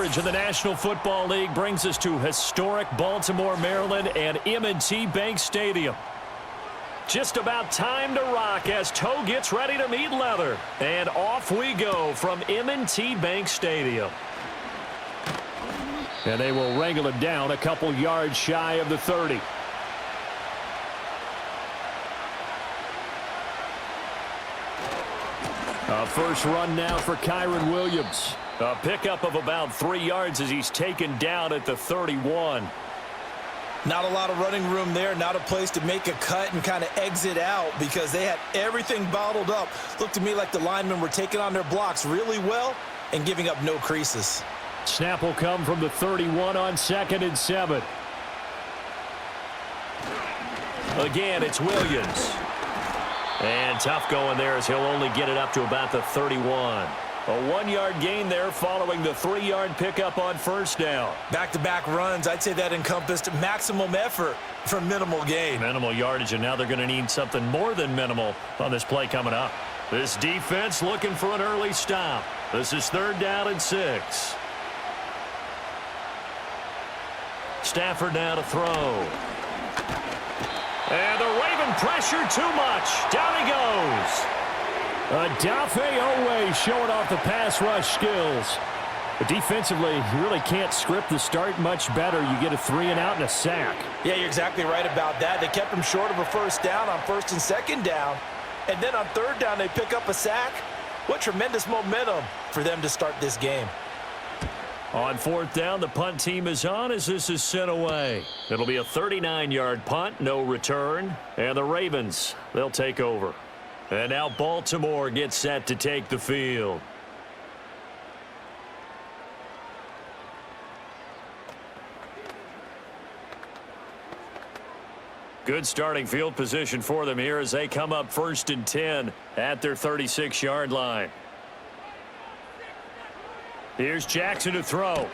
coverage of the National Football League brings us to historic Baltimore, Maryland and M&T Bank Stadium. Just about time to rock as toe gets ready to meet leather. And off we go from M&T Bank Stadium. And they will wrangle it down a couple yards shy of the 30. A first run now for Kyron Williams. A pickup of about 3 yards as he's taken down at the 31. Not a lot of running room there, not a place to make a cut and kind of exit out because they had everything bottled up. Looked to me like the linemen were taking on their blocks really well and giving up no creases. Snap will come from the 31 on 2nd and 7. Again, it's Williams. And tough going there as he'll only get it up to about the 31. A 1-yard gain there following the 3-yard pickup on first down. Back-to-back runs, I'd say that encompassed maximum effort for minimal gain. Minimal yardage, and now they're going to need something more than minimal on this play coming up. This defense looking for an early stop. This is 3rd down and 6. Stafford now to throw. And the Raven pressure too much. Down he goes. Adafe Owe showing off the pass rush skills. But defensively, you really can't script the start much better. You get a 3-and-out and a sack. Yeah, you're exactly right about that. They kept him short of a first down on 1st and 2nd down. And then on 3rd down, they pick up a sack. What tremendous momentum for them to start this game. On 4th down, the punt team is on as this is sent away. It'll be a 39-yard punt, no return. And the Ravens, they'll take over. And now Baltimore gets set to take the field. Good starting field position for them here as they come up 1st and 10 at their 36-yard line. Here's Jackson to throw.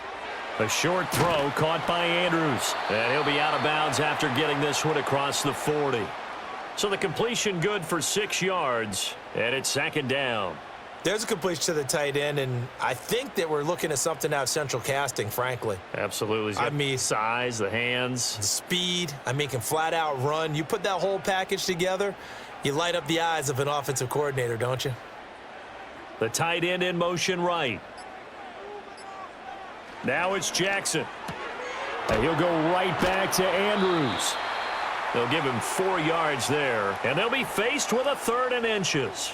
A short throw caught by Andrews. And he'll be out of bounds after getting this one across the 40. So the completion good for 6 yards, and it's 2nd down. There's a completion to the tight end, and I think that we're looking at something out of central casting, frankly. Absolutely. I mean, size, the hands. The speed. I mean, can flat out run. You put that whole package together, you light up the eyes of an offensive coordinator, don't you? The tight end in motion right. Now it's Jackson. And he'll go right back to Andrews. They'll give him 4 yards there, and they'll be faced with a 3rd and inches.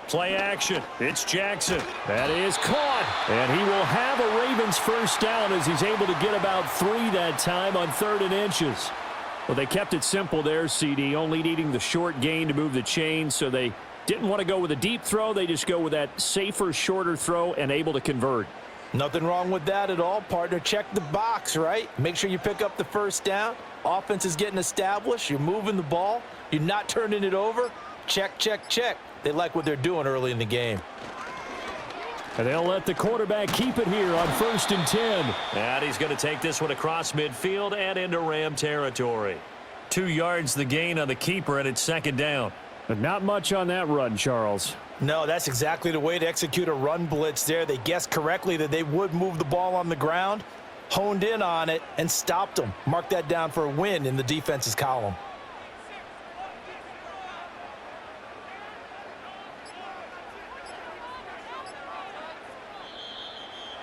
Play action. It's Jackson. That is caught. And he will have a Ravens first down as he's able to get about 3 that time on 3rd and inches. Well, they kept it simple there, CD, only needing the short gain to move the chain, so they didn't want to go with a deep throw. They just go with that safer, shorter throw and able to convert. Nothing wrong with that at all, partner. Check the box, right? Make sure you pick up the first down. Offense is getting established. You're moving the ball. You're not turning it over. Check, check, check. They like what they're doing early in the game. And they'll let the quarterback keep it here on 1st and 10. And he's going to take this one across midfield and into Ram territory. 2 yards the gain on the keeper, and it's 2nd down. But not much on that run, Charles. No, that's exactly the way to execute a run blitz there. They guessed correctly that they would move the ball on the ground, honed in on it, and stopped them. Mark that down for a win in the defense's column.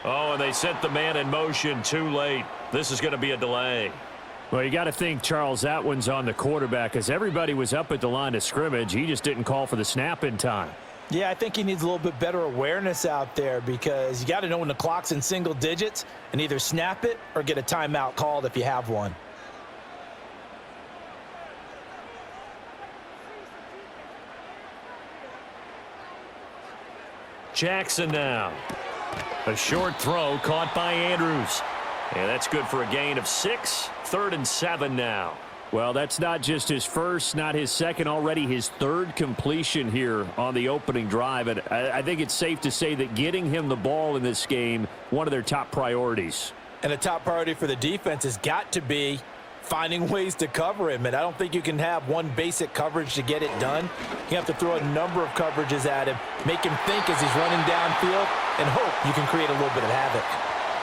Oh, and they set the man in motion too late. This is going to be a delay. Well, you got to think, Charles, that one's on the quarterback as everybody was up at the line of scrimmage. He just didn't call for the snap in time. Yeah, I think he needs a little bit better awareness out there because you got to know when the clock's in single digits and either snap it or get a timeout called if you have one. Jackson now. A short throw caught by Andrews. And that's good for a gain of 6. 3rd and 7 now. Well, that's not just his first, not his second, already his third completion here on the opening drive. And I think it's safe to say that getting him the ball in this game, one of their top priorities. And a top priority for the defense has got to be finding ways to cover him. And I don't think you can have one basic coverage to get it done. You have to throw a number of coverages at him, make him think as he's running downfield, and hope you can create a little bit of havoc.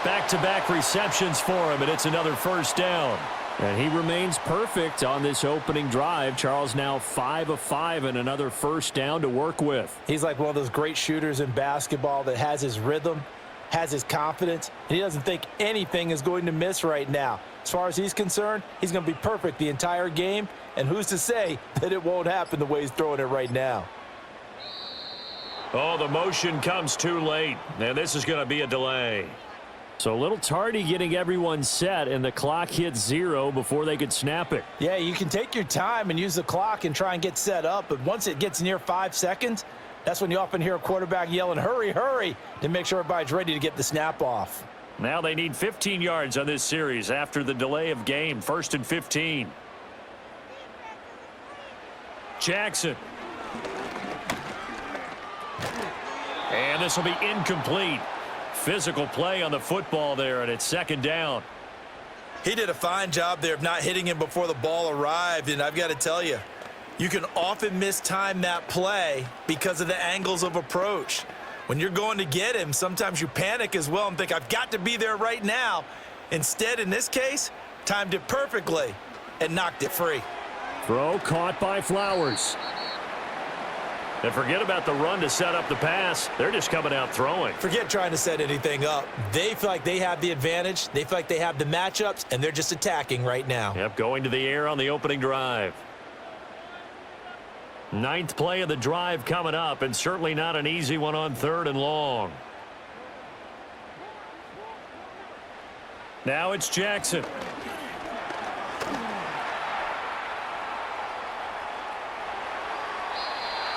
Back-to-back receptions for him, and it's another first down. And he remains perfect on this opening drive. Charles now 5 of 5 and another first down to work with. He's like one of those great shooters in basketball that has his rhythm, has his confidence, and he doesn't think anything is going to miss right now. As far as he's concerned, he's going to be perfect the entire game, and who's to say that it won't happen the way he's throwing it right now. Oh, the motion comes too late, and this is going to be a delay. So a little tardy getting everyone set, and the clock hits 0 before they could snap it. Yeah, you can take your time and use the clock and try and get set up, but once it gets near 5 seconds, that's when you often hear a quarterback yelling, hurry, hurry, to make sure everybody's ready to get the snap off. Now they need 15 yards on this series after the delay of game. 1st and 15. Jackson. And this will be incomplete. Physical play on the football there, and it's 2nd down. He did a fine job there of not hitting him before the ball arrived, and I've got to tell you, you can often mistime that play because of the angles of approach. When you're going to get him, sometimes you panic as well and think, I've got to be there right now. Instead, in this case, timed it perfectly and knocked it free. Throw caught by Flowers. And forget about the run to set up the pass. They're just coming out throwing. Forget trying to set anything up. They feel like they have the advantage. They feel like they have the matchups, and they're just attacking right now. Yep, going to the air on the opening drive. 9th play of the drive coming up, and certainly not an easy one on 3rd and long. Now it's Jackson.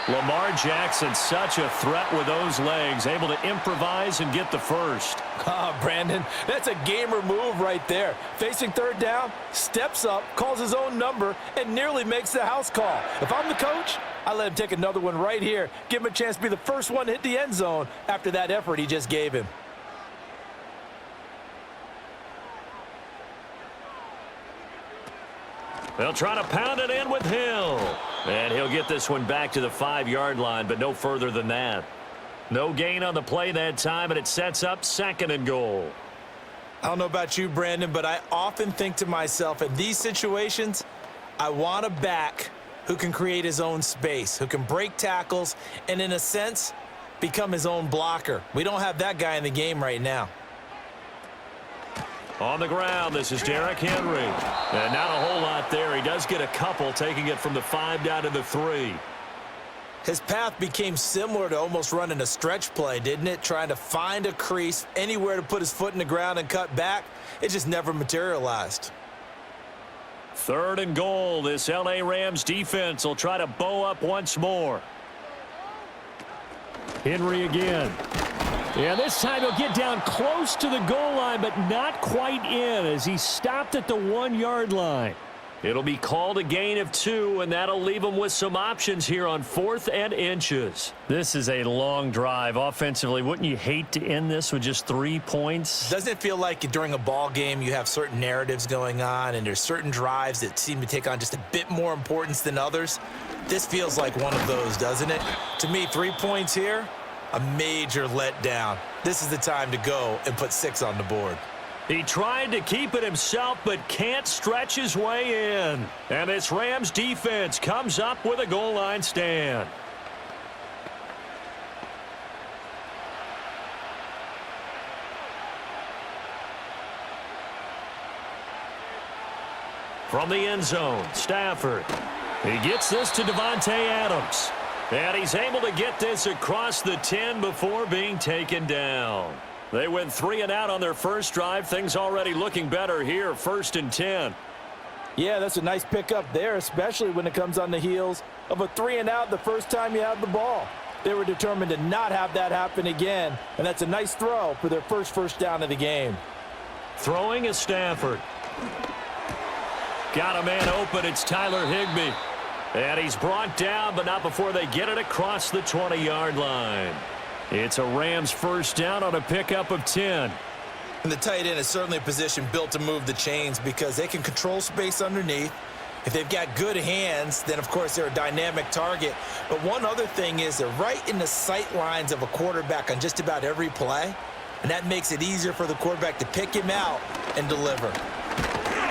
Lamar Jackson, such a threat with those legs, able to improvise and get the first. Oh, Brandon, that's a gamer move right there. Facing 3rd down, steps up, calls his own number, and nearly makes the house call. If I'm the coach, I let him take another one right here. Give him a chance to be the first one to hit the end zone after that effort he just gave him. They'll try to pound it in with Hill. And he'll get this one back to the 5-yard line, but no further than that. No gain on the play that time, and it sets up 2nd and goal. I don't know about you, Brandon, but I often think to myself, in these situations, I want a back who can create his own space, who can break tackles, and in a sense, become his own blocker. We don't have that guy in the game right now. On the ground, this is Derrick Henry. And not a whole lot there. He does get a couple, taking it from the 5 down to the 3. His path became similar to almost running a stretch play, didn't it? Trying to find a crease, anywhere to put his foot in the ground and cut back. It just never materialized. 3rd and goal. This L.A. Rams defense will try to bow up once more. Henry again. Yeah, this time he'll get down close to the goal line, but not quite in as he stopped at the 1-yard line. It'll be called a gain of 2, and that'll leave them with some options here on 4th and inches. This is a long drive offensively. Wouldn't you hate to end this with just 3 points? Doesn't it feel like during a ball game you have certain narratives going on, and there's certain drives that seem to take on just a bit more importance than others? This feels like one of those, doesn't it? To me, 3 points here, a major letdown. This is the time to go and put 6 on the board. He tried to keep it himself, but can't stretch his way in. And this Rams defense comes up with a goal line stand. From the end zone, Stafford. He gets this to Devontae Adams. And he's able to get this across the 10 before being taken down. They went 3 and out on their first drive. Things already looking better here. 1st and 10. Yeah, that's a nice pickup there, especially when it comes on the heels of a 3 and out the first time you have the ball. They were determined to not have that happen again, and that's a nice throw for their first down of the game. Throwing is Stafford. Got a man open. It's Tyler Higbee. And he's brought down, but not before they get it across the 20-yard line. It's a Rams first down on a pickup of 10. And the tight end is certainly a position built to move the chains because they can control space underneath. If they've got good hands, then, of course, they're a dynamic target. But one other thing is they're right in the sight lines of a quarterback on just about every play, and that makes it easier for the quarterback to pick him out and deliver.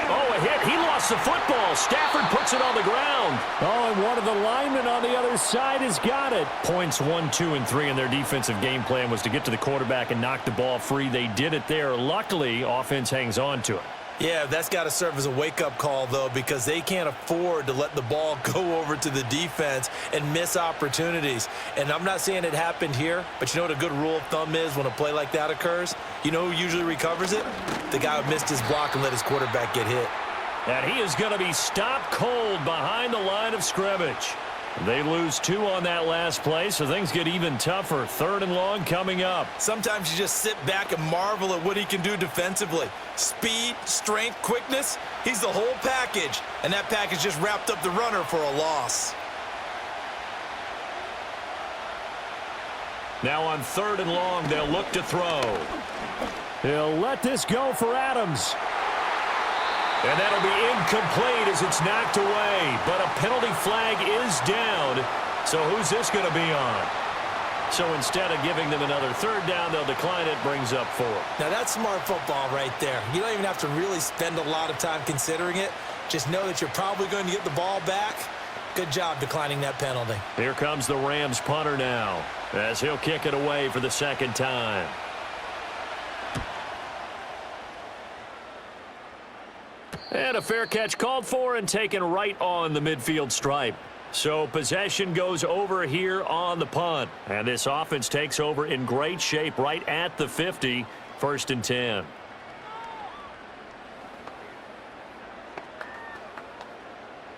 Oh, a hit. He lost the football. Stafford puts it on the ground. Oh, and one of the linemen on the other side has got it. Points 1, 2, and 3 in their defensive game plan was to get to the quarterback and knock the ball free. They did it there. Luckily, offense hangs on to it. Yeah, that's got to serve as a wake-up call, though, because they can't afford to let the ball go over to the defense and miss opportunities. And I'm not saying it happened here, but you know what a good rule of thumb is when a play like that occurs? You know who usually recovers it? The guy who missed his block and let his quarterback get hit. And he is going to be stopped cold behind the line of scrimmage. They lose 2 on that last play, so things get even tougher. 3rd and long coming up. Sometimes you just sit back and marvel at what he can do defensively. Speed, strength, quickness, he's the whole package. And that package just wrapped up the runner for a loss. Now on 3rd and long, they'll look to throw. He'll let this go for Adams. And that'll be incomplete as it's knocked away. But a penalty flag is down. So who's this going to be on? So instead of giving them another 3rd down, they'll decline it. Brings up 4. Now that's smart football right there. You don't even have to really spend a lot of time considering it. Just know that you're probably going to get the ball back. Good job declining that penalty. Here comes the Rams punter now as he'll kick it away for the 2nd time. And a fair catch called for and taken right on the midfield stripe. So possession goes over here on the punt. And this offense takes over in great shape right at the 50. 1st and 10.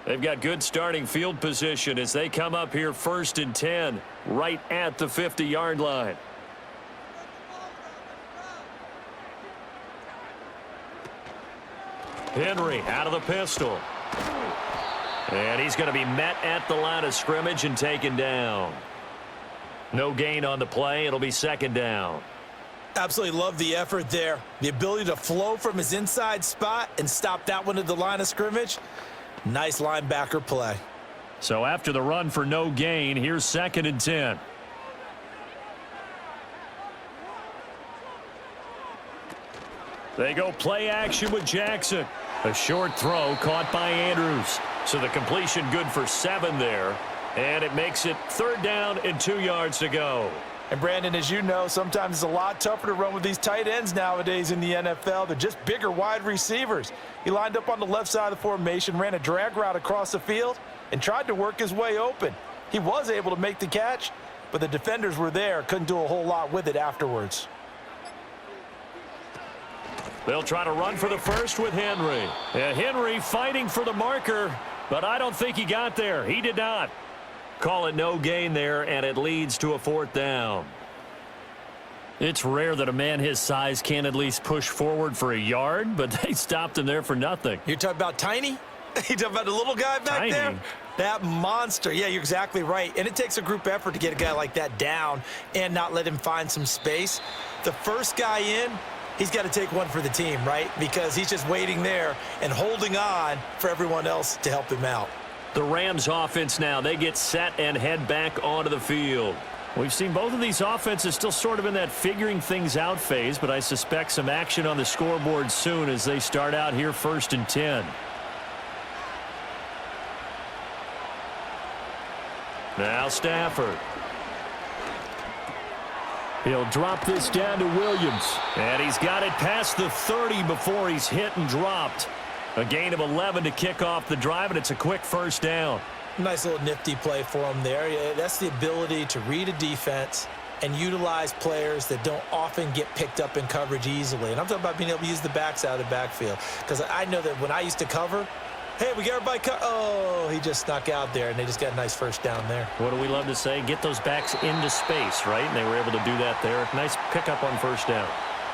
They've got good starting field position as they come up here 1st and 10 right at the 50-yard line. Henry out of the pistol. And he's going to be met at the line of scrimmage and taken down. No gain on the play. It'll be 2nd down. Absolutely love the effort there. The ability to flow from his inside spot and stop that one at the line of scrimmage. Nice linebacker play. So after the run for no gain, here's 2nd and 10. They go play action with Jackson. A short throw caught by Andrews. So the completion good for 7 there. And it makes it 3rd down and 2 yards to go. And Brandon, as you know, sometimes it's a lot tougher to run with these tight ends nowadays in the NFL. They're just bigger wide receivers. He lined up on the left side of the formation, ran a drag route across the field, and tried to work his way open. He was able to make the catch, but the defenders were there, couldn't do a whole lot with it afterwards. They'll try to run for the 1st with Henry. Henry fighting for the marker, but I don't think he got there. He did not. Call it no gain there, and it leads to a 4th down. It's rare that a man his size can at least push forward for a yard, but they stopped him there for nothing. You're talking about Tiny? You talking about the little guy back there? That monster. Yeah, you're exactly right. And it takes a group effort to get a guy like that down and not let him find some space. The first guy in, he's got to take one for the team, right? Because he's just waiting there and holding on for everyone else to help him out. The Rams offense now, they get set and head back onto the field. We've seen both of these offenses still sort of in that figuring things out phase, but I suspect some action on the scoreboard soon as they start out here 1st and 10. Now Stafford. He'll drop this down to Williams. And he's got it past the 30 before he's hit and dropped. A gain of 11 to kick off the drive, and it's a quick 1st down. Nice little nifty play for him there. Yeah, that's the ability to read a defense and utilize players that don't often get picked up in coverage easily. And I'm talking about being able to use the backs out of the backfield. Because I know that when I used to cover, hey, we got everybody oh, he just snuck out there, and they just got a nice 1st down there. What do we love to say? Get those backs into space, right? And they were able to do that there. Nice pickup on 1st down.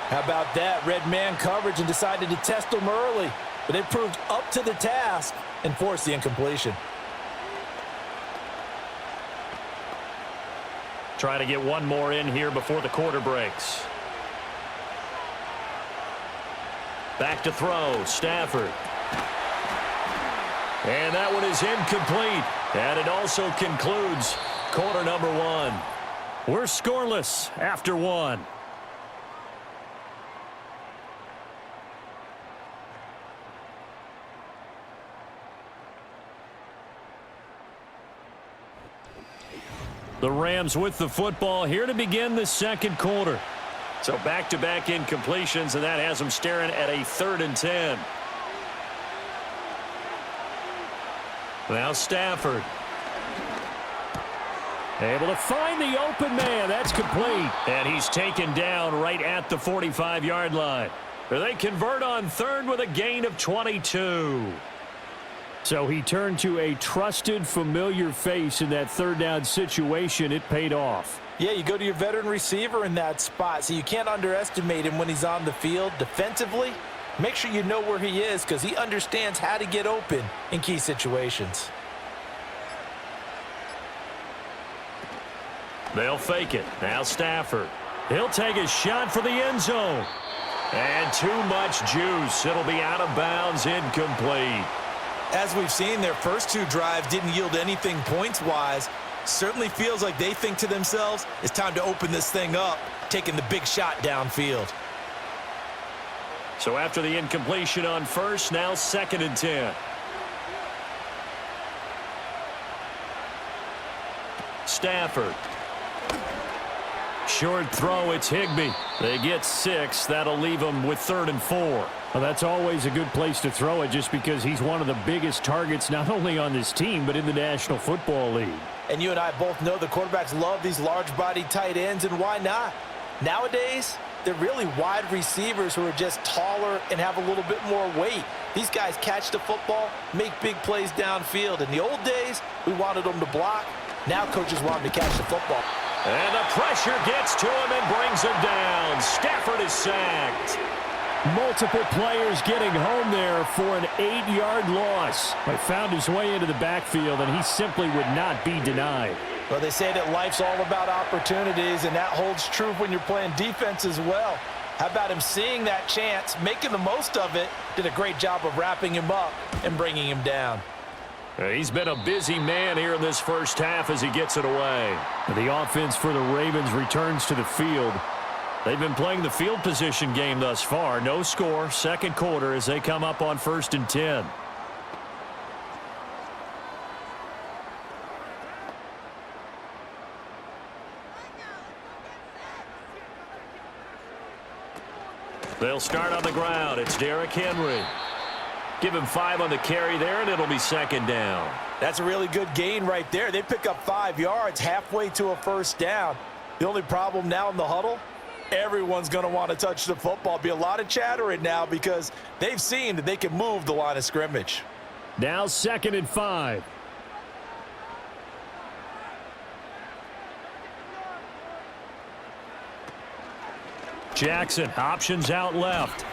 How about that? Red man coverage and decided to test him early. but they proved up to the task and forced the incompletion. Try to get one more in here before the quarter breaks. Back to throw, Stafford. And that one is incomplete. And it also concludes quarter number one. We're scoreless after one. The Rams with the football here to begin the second quarter. So back-to-back incompletions, and that has them staring at a 3rd and 10. Now Stafford. Able to find the open man. That's complete. And he's taken down right at the 45-yard line. They convert on 3rd with a gain of 22. So he turned to a trusted, familiar face in that 3rd down situation. It paid off. Yeah, you go to your veteran receiver in that spot, so you can't underestimate him when he's on the field. Defensively, make sure you know where he is because he understands how to get open in key situations. They'll fake it. Now Stafford. He'll take a shot for the end zone. And too much juice. It'll be out of bounds, incomplete. As we've seen, their first 2 drives didn't yield anything points-wise. Certainly feels like they think to themselves, it's time to open this thing up, taking the big shot downfield. So after the incompletion on 1st, now 2nd and 10. Stafford. Short throw, it's Higbee. They get 6. That'll leave them with 3rd and 4. Well, that's always a good place to throw it just because he's one of the biggest targets not only on this team but in the National Football League. And you and I both know the quarterbacks love these large-body tight ends, and why not? Nowadays, they're really wide receivers who are just taller and have a little bit more weight. These guys catch the football, make big plays downfield. In the old days, we wanted them to block. Now coaches want them to catch the football. And the pressure gets to him and brings him down. Stafford is sacked. Multiple players getting home there for an 8-yard loss. He found his way into the backfield, and he simply would not be denied. Well, they say that life's all about opportunities, and that holds true when you're playing defense as well. How about him seeing that chance, making the most of it, did a great job of wrapping him up and bringing him down. He's been a busy man here in this first half as he gets it away. The offense for the Ravens returns to the field. They've been playing the field position game thus far. No score, second quarter as they come up on 1st and 10. They'll start on the ground. It's Derrick Henry. Give him 5 on the carry there, and it'll be 2nd down. That's a really good gain right there. They pick up 5 yards halfway to a 1st down. The only problem now in the huddle, everyone's going to want to touch the football. Be a lot of chattering now because they've seen that they can move the line of scrimmage. Now 2nd and 5. Jackson, options out left.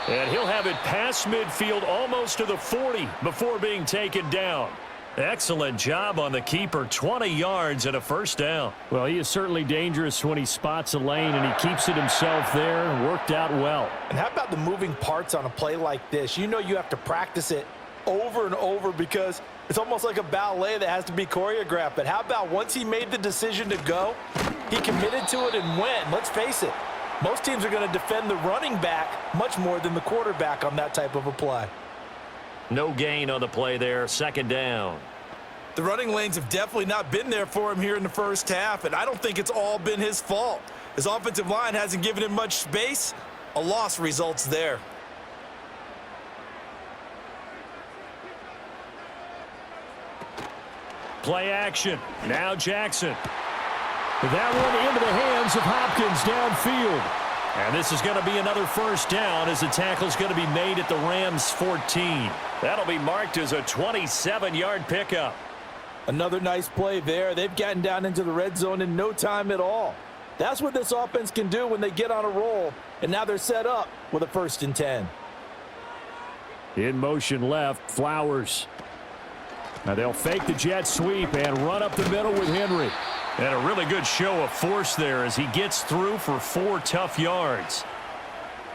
And he'll have it past midfield almost to the 40 before being taken down. Excellent job on the keeper. 20 yards and a 1st down. Well, he is certainly dangerous when he spots a lane, and he keeps it himself there and worked out well. And how about the moving parts on a play like this? You know you have to practice it over and over because it's almost like a ballet that has to be choreographed. But how about once he made the decision to go, he committed to it and went. Let's face it, most teams are going to defend the running back much more than the quarterback on that type of a play. No gain on the play there. 2nd down. The running lanes have definitely not been there for him here in the first half, and I don't think it's all been his fault. His offensive line hasn't given him much space. A loss results there. Play action. Now Jackson. That one into the hands of Hopkins downfield. And this is going to be another 1st down as the tackle's going to be made at the Rams' 14. That'll be marked as a 27-yard pickup. Another nice play there. They've gotten down into the red zone in no time at all. That's what this offense can do when they get on a roll, and now they're set up with a 1st and 10. In motion left, Flowers. Now they'll fake the jet sweep and run up the middle with Henry. And a really good show of force there as he gets through for 4 tough yards.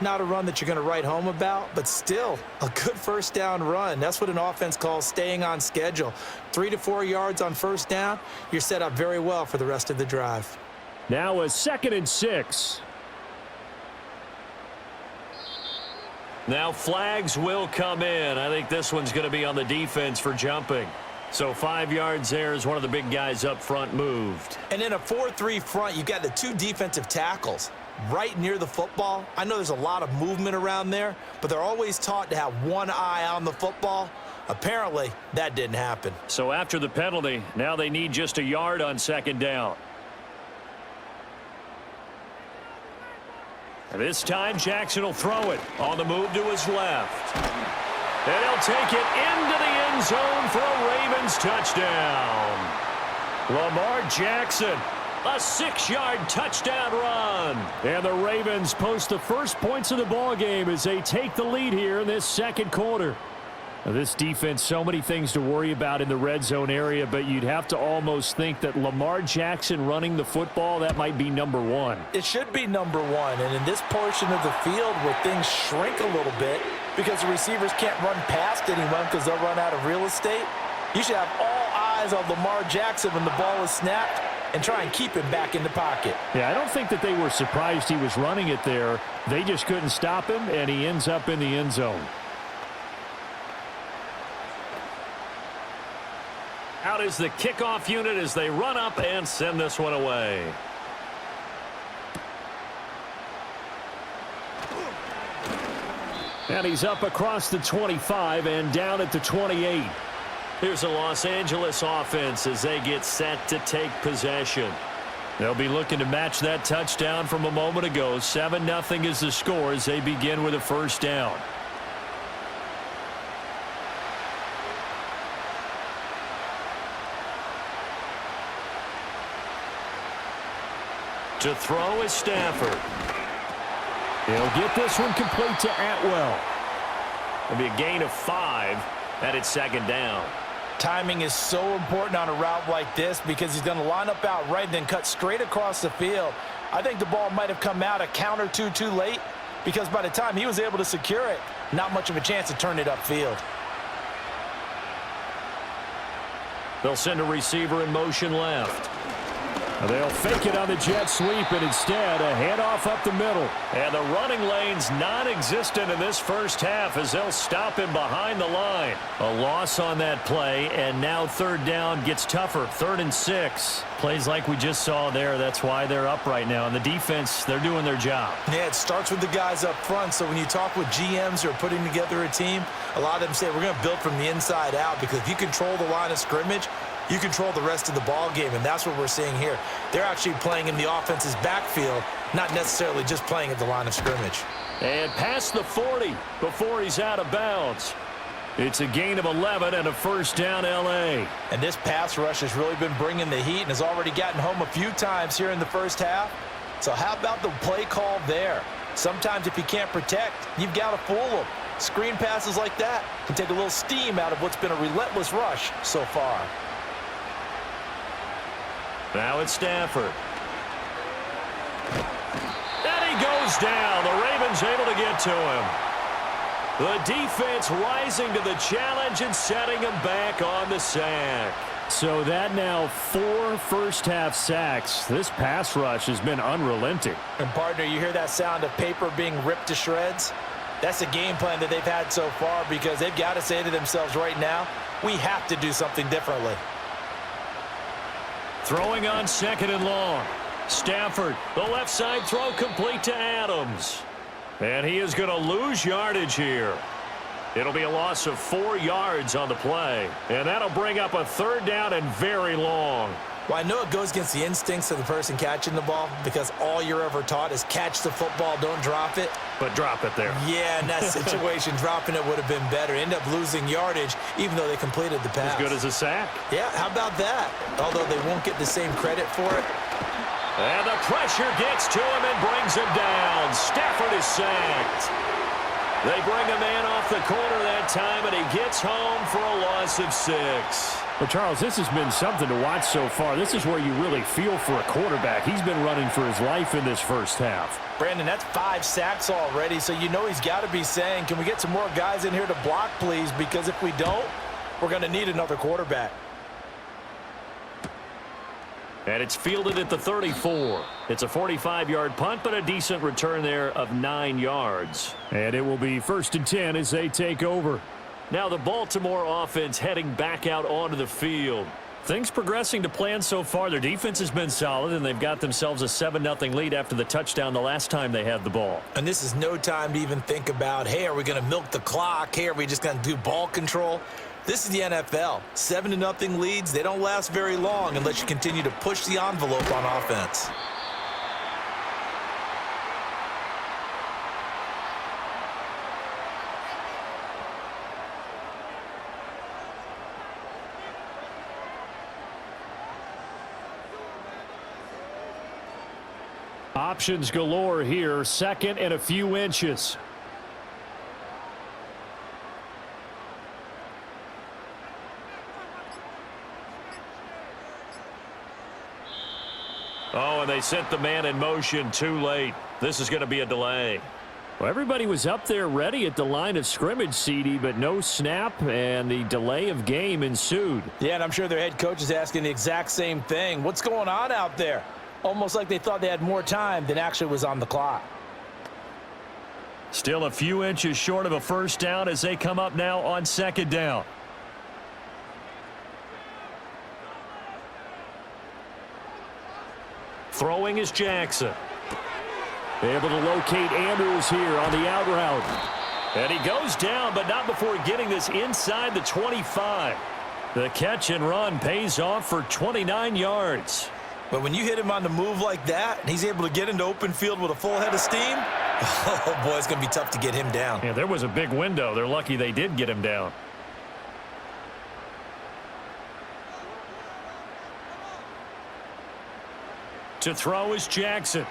Not a run that you're going to write home about, but still a good 1st down run. That's what an offense calls staying on schedule. 3 to 4 yards on 1st down, you're set up very well for the rest of the drive. Now a 2nd and 6. Now flags will come in. I think this one's going to be on the defense for jumping. So 5 yards there as one of the big guys up front moved. And in a 4-3 front, you've got the 2 defensive tackles right near the football. I know there's a lot of movement around there, but they're always taught to have one eye on the football. Apparently, that didn't happen. So after the penalty, now they need just a yard on 2nd down. And this time, Jackson will throw it on the move to his left. And he'll take it into the end zone for a Ravens touchdown. Lamar Jackson, a 6-yard touchdown run. And the Ravens post the first points of the ball game as they take the lead here in this 2nd quarter. Now, this defense, so many things to worry about in the red zone area, but you'd have to almost think that Lamar Jackson running the football, that might be number 1. It should be number 1, and in this portion of the field where things shrink a little bit because the receivers can't run past anyone because they'll run out of real estate, you should have all eyes on Lamar Jackson when the ball is snapped and try and keep him back in the pocket. Yeah, I don't think that they were surprised he was running it there. They just couldn't stop him, and he ends up in the end zone. Out is the kickoff unit as they run up and send this one away. And he's up across the 25 and down at the 28. Here's a Los Angeles offense as they get set to take possession. They'll be looking to match that touchdown from a moment ago. 7-0 is the score as they begin with a 1st down. To throw is Stafford. He'll get this one complete to Atwell. It'll be a gain of 5 at its 2nd down. Timing is so important on a route like this because he's going to line up out right and then cut straight across the field. I think the ball might have come out a count or two too late because by the time he was able to secure it, not much of a chance to turn it upfield. They'll send a receiver in motion left. They'll fake it on the jet sweep, and instead a handoff up the middle. And the running lane's non-existent in this 1st half as they'll stop him behind the line. A loss on that play, and now 3rd down gets tougher. 3rd and 6. Plays like we just saw there. That's why they're up right now. And the defense, they're doing their job. Yeah, it starts with the guys up front. So when you talk with GMs who are putting together a team, a lot of them say we're going to build from the inside out because if you control the line of scrimmage, you control the rest of the ball game, and that's what we're seeing here. They're actually playing in the offense's backfield, not necessarily just playing at the line of scrimmage. And past the 40 before he's out of bounds. It's a gain of 11 and a 1st down L.A. And this pass rush has really been bringing the heat and has already gotten home a few times here in the 1st half. So how about the play call there? Sometimes if you can't protect, you've got to fool them. Screen passes like that can take a little steam out of what's been a relentless rush so far. Now it's Stafford. And he goes down. The Ravens able to get to him. The defense rising to the challenge and setting him back on the sack. So that now 4 first-half sacks. This pass rush has been unrelenting. And, partner, you hear that sound of paper being ripped to shreds? That's a game plan that they've had so far because they've got to say to themselves right now, we have to do something differently. Throwing on 2nd and long. Stafford, the left side throw complete to Adams. And he is going to lose yardage here. It'll be a loss of 4 yards on the play. And that'll bring up a 3rd down and very long. Well, I know it goes against the instincts of the person catching the ball because all you're ever taught is catch the football, don't drop it. But drop it there. Yeah, in that situation, dropping it would have been better. End up losing yardage even though they completed the pass. As good as a sack. Yeah, how about that? Although they won't get the same credit for it. And the pressure gets to him and brings him down. Stafford is sacked. They bring a man off the corner that time, and he gets home for a loss of 6. Well, Charles, this has been something to watch so far. This is where you really feel for a quarterback. He's been running for his life in this first half. Brandon, that's 5 sacks already, so you know he's got to be saying, can we get some more guys in here to block, please? Because if we don't, we're going to need another quarterback. And it's fielded at the 34. It's a 45-yard punt, but a decent return there of 9 yards. And it will be 1st and 10 as they take over. Now the Baltimore offense heading back out onto the field. Things progressing to plan so far. Their defense has been solid, and they've got themselves a 7-0 lead after the touchdown the last time they had the ball. And this is no time to even think about, hey, are we going to milk the clock? Hey, are we just going to do ball control? This is the NFL. 7-0 leads, they don't last very long unless you continue to push the envelope on offense. Options galore here. 2nd and a few inches. Oh, and they sent the man in motion too late. This is going to be a delay. Well, everybody was up there ready at the line of scrimmage, CD, but no snap, and the delay of game ensued. Yeah, and I'm sure their head coach is asking the exact same thing. What's going on out there? Almost like they thought they had more time than actually was on the clock. Still a few inches short of a first down as they come up now on 2nd down. Throwing is Jackson. Able to locate Andrews here on the out route. And he goes down, but not before getting this inside the 25. The catch and run pays off for 29 yards. But when you hit him on the move like that, and he's able to get into open field with a full head of steam, oh, boy, it's going to be tough to get him down. Yeah, there was a big window. They're lucky they did get him down. To throw is Jackson.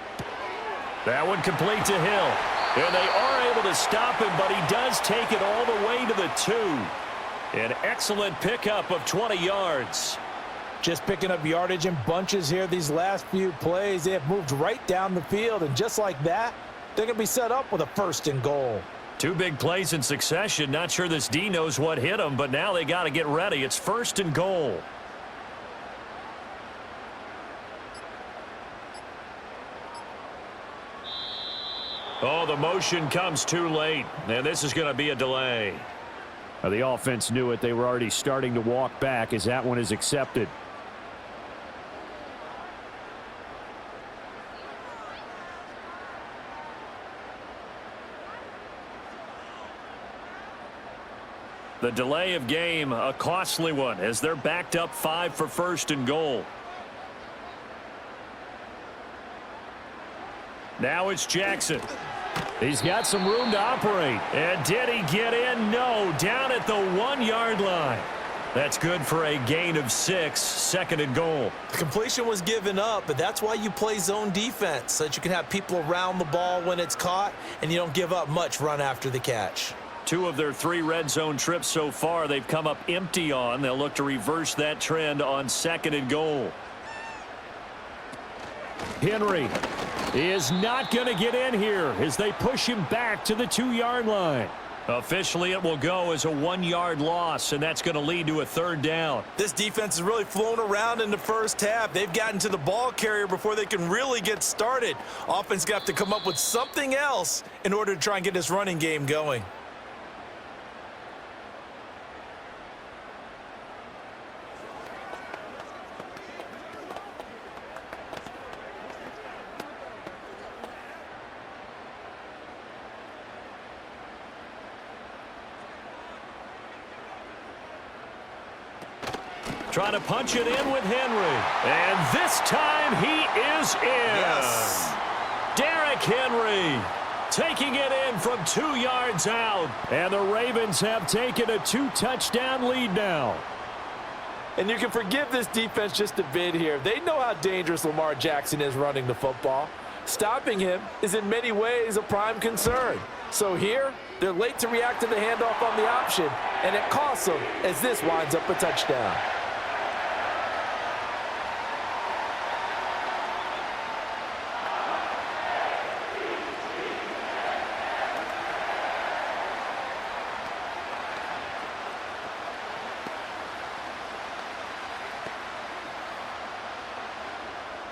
That one complete to Hill. And they are able to stop him, but he does take it all the way to the 2. An excellent pickup of 20 yards. Just picking up yardage in bunches here these last few plays. They have moved right down the field, and just like that, they're going to be set up with a 1st and goal. 2 big plays in succession. Not sure this D knows what hit him, but now they got to get ready. It's 1st and goal. Oh, the motion comes too late, and this is going to be a delay. The offense knew it. They were already starting to walk back as that one is accepted. The delay of game, a costly one, as they're backed up 5 for 1st and goal. Now it's Jackson. He's got some room to operate. And did he get in? No, down at the 1-yard line. That's good for a gain of 6, 2nd and goal. The completion was given up, but that's why you play zone defense, so that you can have people around the ball when it's caught, and you don't give up much run after the catch. 2 of their 3 red zone trips so far they've come up empty on. They'll look to reverse that trend on 2nd and goal. Henry is not going to get in here as they push him back to the 2-yard line. Officially, it will go as a 1-yard loss, and that's going to lead to a 3rd down. This defense has really flown around in the first half. They've gotten to the ball carrier before they can really get started. Offense got to come up with something else in order to try and get this running game going. Trying to punch it in with Henry. And this time he is in. Yes. Derrick Henry taking it in from 2 yards out. And the Ravens have taken a 2-touchdown lead now. And you can forgive this defense just a bit here. They know how dangerous Lamar Jackson is running the football. Stopping him is in many ways a prime concern. So here, they're late to react to the handoff on the option, and it costs them as this winds up a touchdown.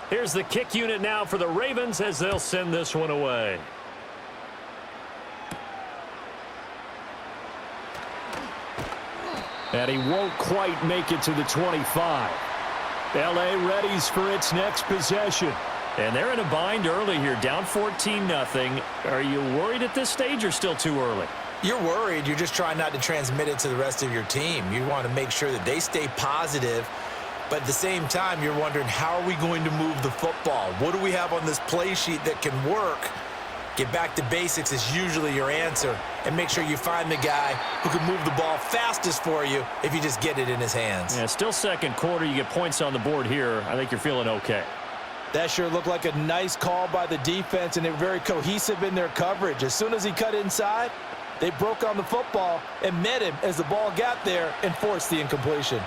Here's the kick unit now for the Ravens as they'll send this one away. And he won't quite make it to the 25. L.A. readies for its next possession. And they're in a bind early here, down 14-0. Are you worried at this stage or still too early? You're worried. You're just trying not to transmit it to the rest of your team. You want to make sure that they stay positive. But at the same time, you're wondering, how are we going to move the football? What do we have on this play sheet that can work? Get back to basics is usually your answer. And make sure you find the guy who can move the ball fastest for you if you just get it in his hands. Yeah, still second quarter. You get points on the board here. I think you're feeling okay. That sure looked like a nice call by the defense, and they're very cohesive in their coverage. As soon as he cut inside, they broke on the football and met him as the ball got there and forced the incompletion.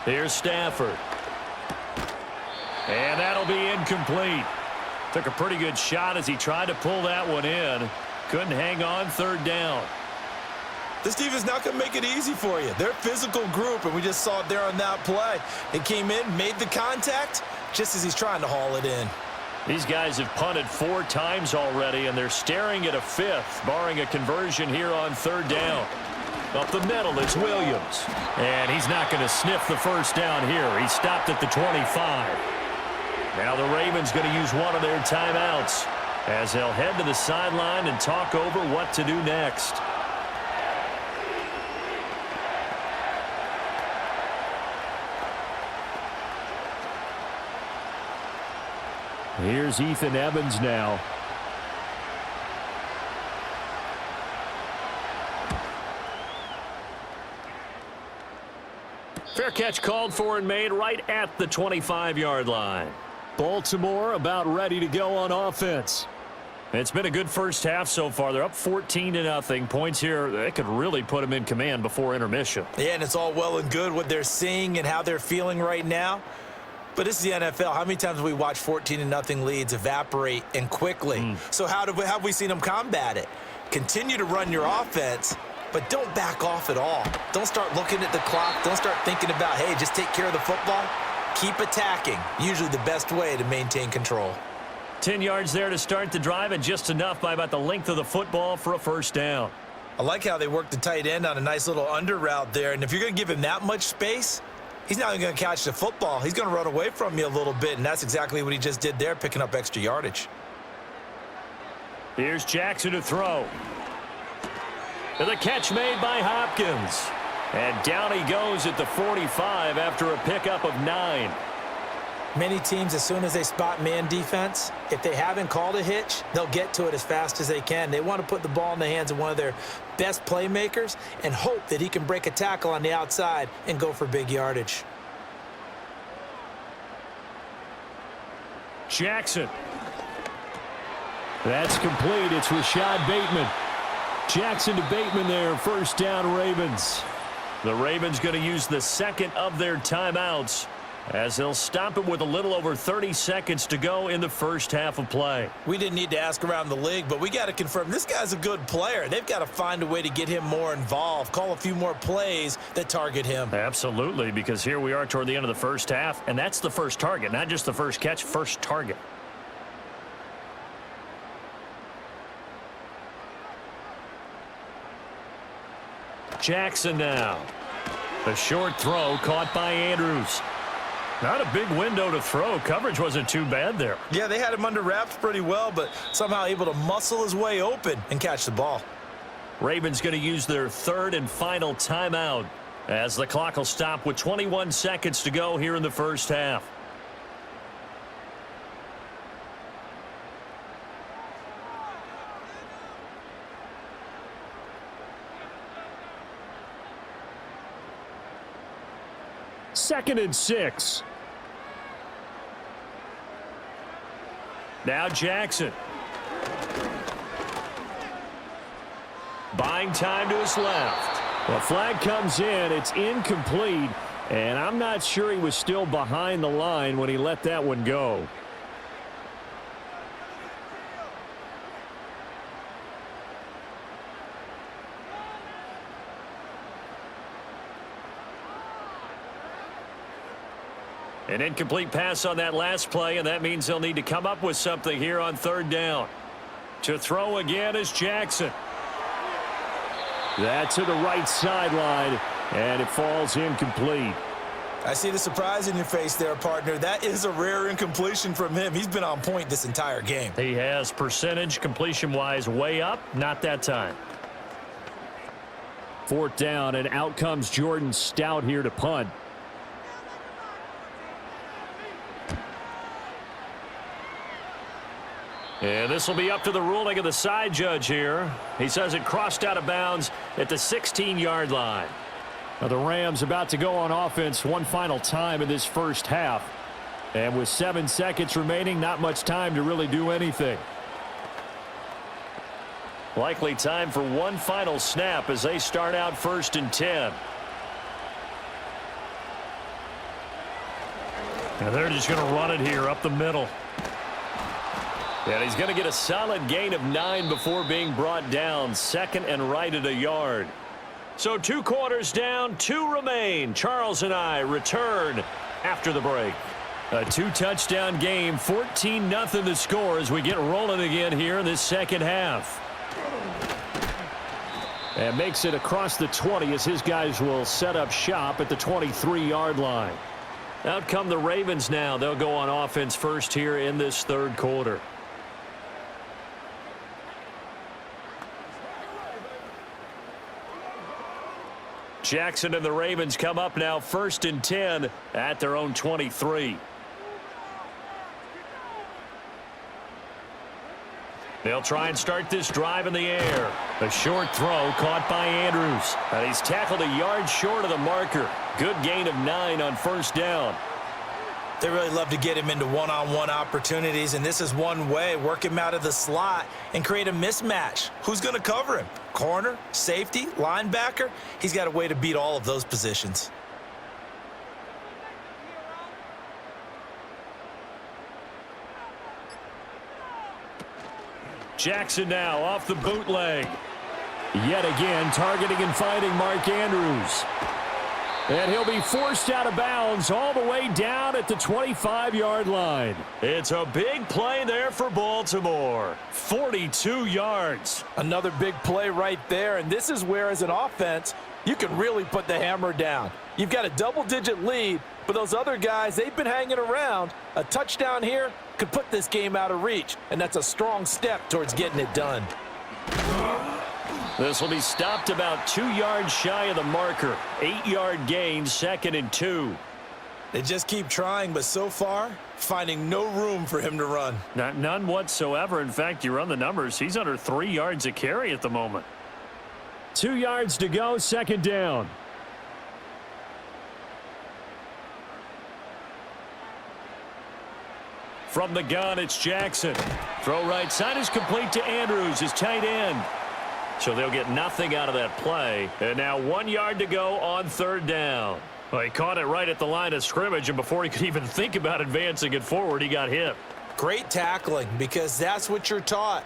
Here's Stafford. And that'll be incomplete. Took a pretty good shot as he tried to pull that one in. Couldn't hang on, third down. This defense not going to make it easy for you. They're a physical group, and we just saw it there on that play. It came in, made the contact, just as he's trying to haul it in. These guys have punted 4 times already, and they're staring at a 5th, barring a conversion here on third down. Up the middle, it's Williams. And he's not going to sniff the first down here. He stopped at the 25. Now the Ravens going to use one of their timeouts as they'll head to the sideline and talk over what to do next. Here's Ethan Evans now. Fair catch called for and made right at the 25-yard line. Baltimore about ready to go on offense. It's been a good first half so far. They're up 14-0. Points here, they could really put them in command before intermission. Yeah, and it's all well and good what they're seeing and how they're feeling right now. But this is the NFL. How many times have we watched 14-0 leads evaporate and quickly? So how have we seen them combat it? Continue to run your offense, but don't back off at all. Don't start looking at the clock. Don't start thinking about, hey, just take care of the football. Keep attacking. Usually the best way to maintain control. 10 yards there to start the drive, and just enough by about the length of the football for a first down. I like how they work the tight end on a nice little under route there. And if you're going to give him that much space, he's not even going to catch the football. He's going to run away from you a little bit, and that's exactly what he just did there, picking up extra yardage. Here's Jackson to throw. And the catch made by Hopkins. And down he goes at the 45 after a pickup of 9. Many teams, as soon as they spot man defense, if they haven't called a hitch, they'll get to it as fast as they can. They want to put the ball in the hands of one of their best playmakers and hope that he can break a tackle on the outside and go for big yardage. Jackson. That's complete. It's Rashad Bateman. Jackson to Bateman there. First down, Ravens. The Ravens going to use the second of their timeouts as they'll stop it with a little over 30 seconds to go in the first half of play. We didn't need to ask around the league, but we got to confirm this guy's a good player. They've got to find a way to get him more involved, call a few more plays that target him. Absolutely, because here we are toward the end of the first half, and that's the first target, not just the first catch, first target. Jackson now. A short throw caught by Andrews. Not a big window to throw. Coverage wasn't too bad there. Yeah, they had him under wraps pretty well, but somehow able to muscle his way open and catch the ball. Ravens going to use their third and final timeout as the clock will stop with 21 seconds to go here in the first half. 2nd and 6. Now Jackson. Buying time to his left. Well, flag comes in. It's incomplete, and I'm not sure he was still behind the line when he let that one go. An incomplete pass on that last play, and that means they'll need to come up with something here on 3rd down. To throw again is Jackson. That's to the right sideline, and it falls incomplete. I see the surprise in your face there, partner. That is a rare incompletion from him. He's been on point this entire game. He has percentage completion-wise way up, not that time. 4th down, and out comes Jordan Stout here to punt. And this will be up to the ruling of the side judge here. He says it crossed out of bounds at the 16-yard line. Now the Rams about to go on offense one final time in this first half. And with 7 seconds remaining, not much time to really do anything. Likely time for one final snap as they start out 1st and 10. And they're just going to run it here up the middle. And he's going to get a solid gain of 9 before being brought down. 2nd and right at a yard. So 2 quarters down, 2 remain. Charles and I return after the break. A 2-touchdown game, 14-0 the score as we get rolling again here in this second half. And makes it across the 20 as his guys will set up shop at the 23-yard line. Out come the Ravens now. They'll go on offense first here in this 3rd quarter. Jackson and the Ravens come up now 1st and 10 at their own 23. They'll try and start this drive in the air. A short throw caught by Andrews. And he's tackled a yard short of the marker. Good gain of 9 on 1st down. They really love to get him into one-on-one opportunities, and this is one way. Work him out of the slot and create a mismatch. Who's going to cover him? Corner, safety, linebacker? He's got a way to beat all of those positions. Jackson now off the bootleg. Yet again targeting and finding Mark Andrews. And he'll be forced out of bounds all the way down at the 25-yard line. It's a big play there for Baltimore. 42 yards. Another big play right there, and this is where, as an offense, you can really put the hammer down. You've got a double-digit lead, but those other guys, they've been hanging around. A touchdown here could put this game out of reach, and that's a strong step towards getting it done. This will be stopped about 2 yards shy of the marker. 8-yard gain, 2nd and 2. They just keep trying, but so far, finding no room for him to run. None whatsoever. In fact, you run the numbers. He's under 3 yards a carry at the moment. 2 yards to go, 2nd down. From the gun, it's Jackson. Throw right side is complete to Andrews, his tight end. So they'll get nothing out of that play. And now 1 yard to go on 3rd down. Well, he caught it right at the line of scrimmage, and before he could even think about advancing it forward, he got hit. Great tackling, because that's what you're taught.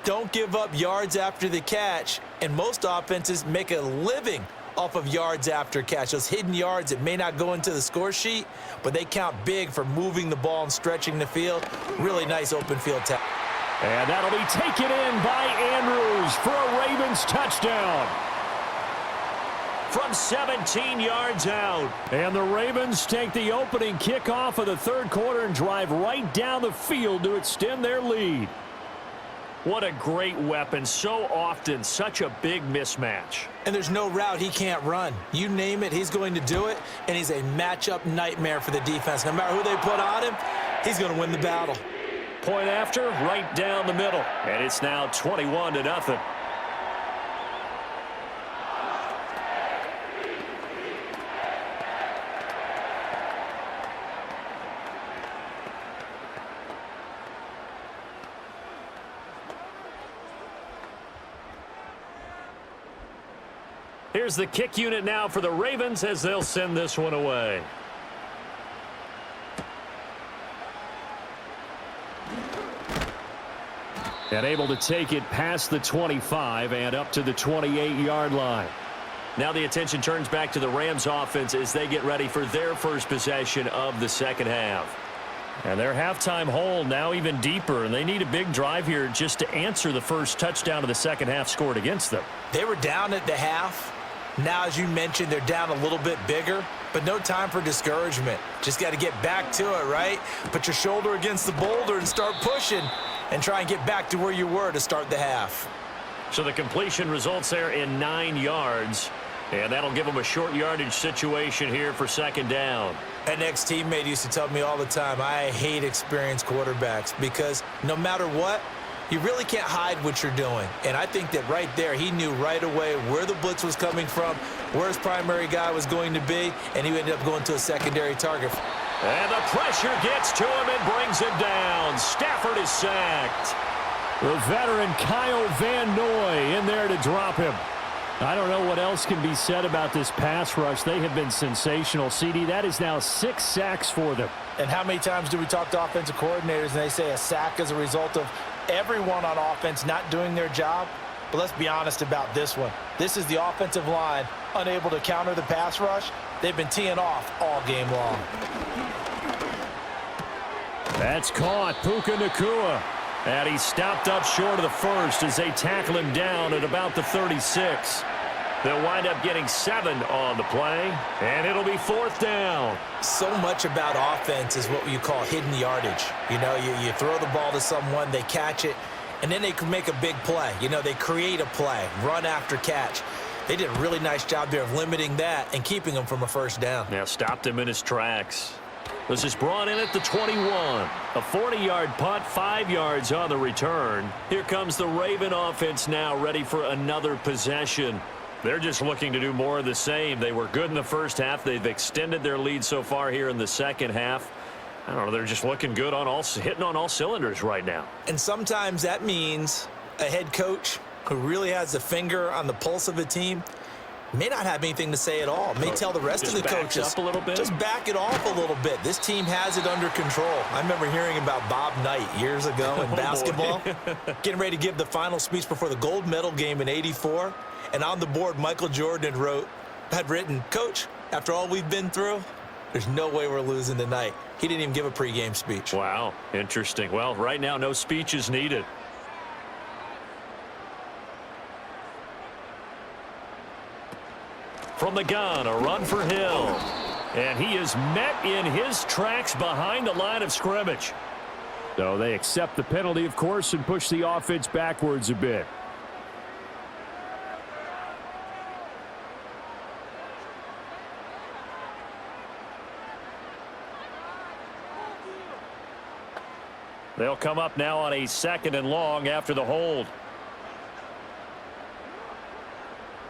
Don't give up yards after the catch, and most offenses make a living off of yards after catch. Those hidden yards that may not go into the score sheet, but they count big for moving the ball and stretching the field. Really nice open field tackle. And that'll be taken in by Andrews for a Ravens touchdown. From 17 yards out. And the Ravens take the opening kickoff of the 3rd quarter and drive right down the field to extend their lead. What a great weapon. So often, such a big mismatch. And there's no route he can't run. You name it, he's going to do it, and he's a matchup nightmare for the defense. No matter who they put on him, he's going to win the battle. Point after, right down the middle. And it's now 21-0. Here's the kick unit now for the Ravens as they'll send this one away. And able to take it past the 25 and up to the 28-yard line. Now the attention turns back to the Rams offense as they get ready for their first possession of the second half. And their halftime hole now even deeper, and they need a big drive here just to answer the first touchdown of the second half scored against them. They were down at the half. Now, as you mentioned, they're down a little bit bigger, but no time for discouragement. Just got to get back to it, right? Put your shoulder against the boulder and start pushing and try and get back to where you were to start the half. So the completion results there in 9 yards, and that'll give them a short yardage situation here for second down. An ex-teammate used to tell me all the time, I hate experienced quarterbacks because no matter what, you really can't hide what you're doing. And I think that right there, he knew right away where the blitz was coming from, where his primary guy was going to be, and he ended up going to a secondary target. And the pressure gets to him and brings him down. Stafford is sacked. The veteran Kyle Van Noy in there to drop him. I don't know what else can be said about this pass rush. They have been sensational. CD, that is now 6 sacks for them. And how many times do we talk to offensive coordinators and they say a sack is a result of everyone on offense not doing their job? But let's be honest about this one. This is the offensive line unable to counter the pass rush. They've been teeing off all game long. That's caught. Puka Nacua. And he stopped up short of the first as they tackle him down at about the 36. They'll wind up getting 7 on the play, and it'll be 4th down. So much about offense is what you call hidden yardage. You know, you throw the ball to someone, they catch it, and then they can make a big play. You know, they create a play, run after catch. They did a really nice job there of limiting that and keeping him from a first down. Now stopped him in his tracks. This is brought in at the 21. A 40-yard punt, 5 yards on the return. Here comes the Raven offense now ready for another possession. They're just looking to do more of the same. They were good in the first half. They've extended their lead so far here in the second half. I don't know, they're just looking good on hitting on all cylinders right now. And sometimes that means a head coach who really has a finger on the pulse of a team may not have anything to say at all. May tell the rest of the coaches, up a little bit. Just back it off a little bit. This team has it under control. I remember hearing about Bob Knight years ago in basketball, getting ready to give the final speech before the gold medal game in '84. And on the board, Michael Jordan had written, Coach, after all we've been through, there's no way we're losing tonight. He didn't even give a pregame speech. Wow, interesting. Well, right now, no speech is needed. From the gun, a run for Hill. And he is met in his tracks behind the line of scrimmage. So they accept the penalty, of course, and push the offense backwards a bit. They'll come up now on a 2nd and long after the hold.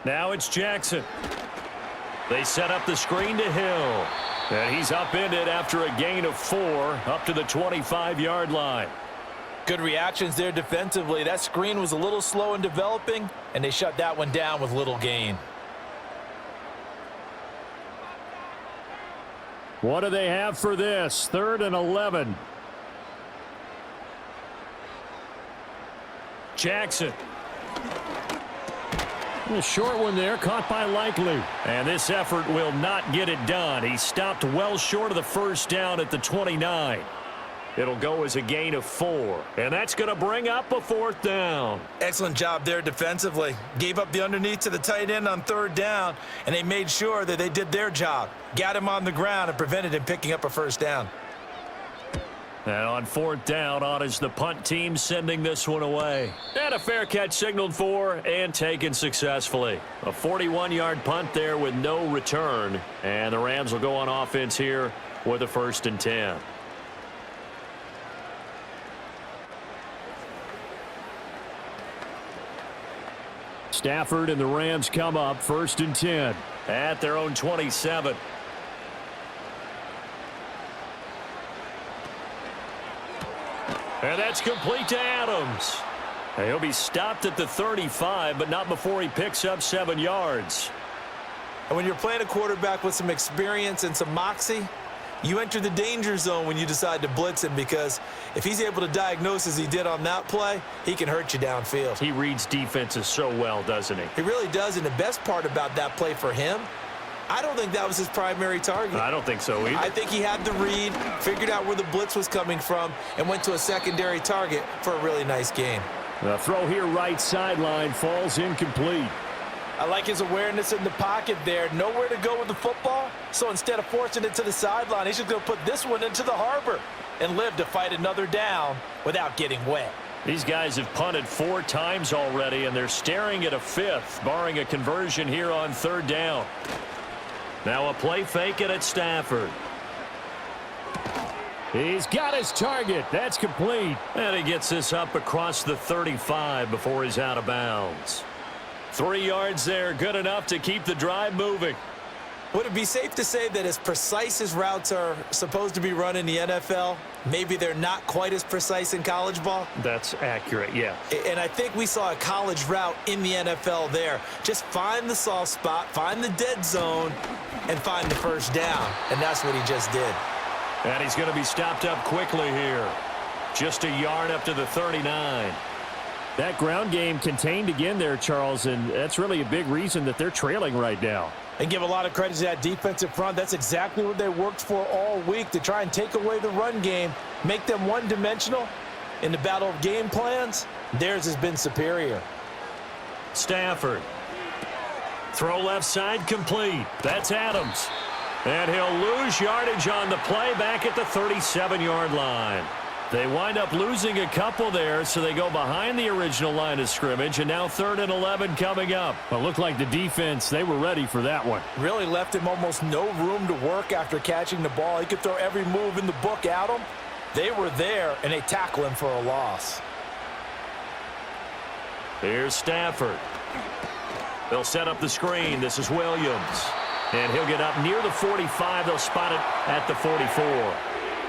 Now it's Jackson. They set up the screen to Hill. And he's upended after a gain of 4 up to the 25-yard line. Good reactions there defensively. That screen was a little slow in developing, and they shut that one down with little gain. What do they have for this? 3rd and 11. Jackson. A short one there, caught by Likely. And this effort will not get it done. He stopped well short of the first down at the 29. It'll go as a gain of 4. And that's going to bring up a 4th down. Excellent job there defensively. Gave up the underneath to the tight end on 3rd down, and they made sure that they did their job. Got him on the ground and prevented him picking up a first down. And on 4th down, on is the punt team sending this one away. And a fair catch signaled for and taken successfully. A 41-yard punt there with no return. And the Rams will go on offense here with a 1st and 10. Stafford and the Rams come up 1st and 10. At their own 27. And that's complete to Adams. And he'll be stopped at the 35, but not before he picks up 7 yards. And when you're playing a quarterback with some experience and some moxie, you enter the danger zone when you decide to blitz him, because if he's able to diagnose as he did on that play, he can hurt you downfield. He reads defenses so well, doesn't he? He really does, and the best part about that play for him, I don't think that was his primary target. I don't think so either. I think he had the read, figured out where the blitz was coming from, and went to a secondary target for a really nice gain. The throw here right sideline falls incomplete. I like his awareness in the pocket there. Nowhere to go with the football, so instead of forcing it to the sideline, he's just going to put this one into the harbor and live to fight another down without getting wet. These guys have punted 4 times already, and they're staring at a 5th, barring a conversion here on 3rd down. Now a play fake it at Stafford. He's got his target. That's complete. And he gets this up across the 35 before he's out of bounds. 3 yards there, good enough to keep the drive moving. Would it be safe to say that as precise as routes are supposed to be run in the NFL, maybe they're not quite as precise in college ball? That's accurate, yeah. And I think we saw a college route in the NFL there. Just find the soft spot, find the dead zone, and find the first down. And that's what he just did. And he's going to be stopped up quickly here. Just a yard up to the 39. That ground game contained again there, Charles, and that's really a big reason that they're trailing right now. And give a lot of credit to that defensive front. That's exactly what they worked for all week, to try and take away the run game, make them one-dimensional. In the battle of game plans, theirs has been superior. Stafford. Throw left side complete. That's Adams. And he'll lose yardage on the play back at the 37-yard line. They wind up losing a couple there, so they go behind the original line of scrimmage, and now 3rd and 11 coming up. Well, it looked like the defense, they were ready for that one. Really left him almost no room to work after catching the ball. He could throw every move in the book at him. They were there, and they tackle him for a loss. Here's Stafford. They'll set up the screen. This is Williams. And he'll get up near the 45. They'll spot it at the 44.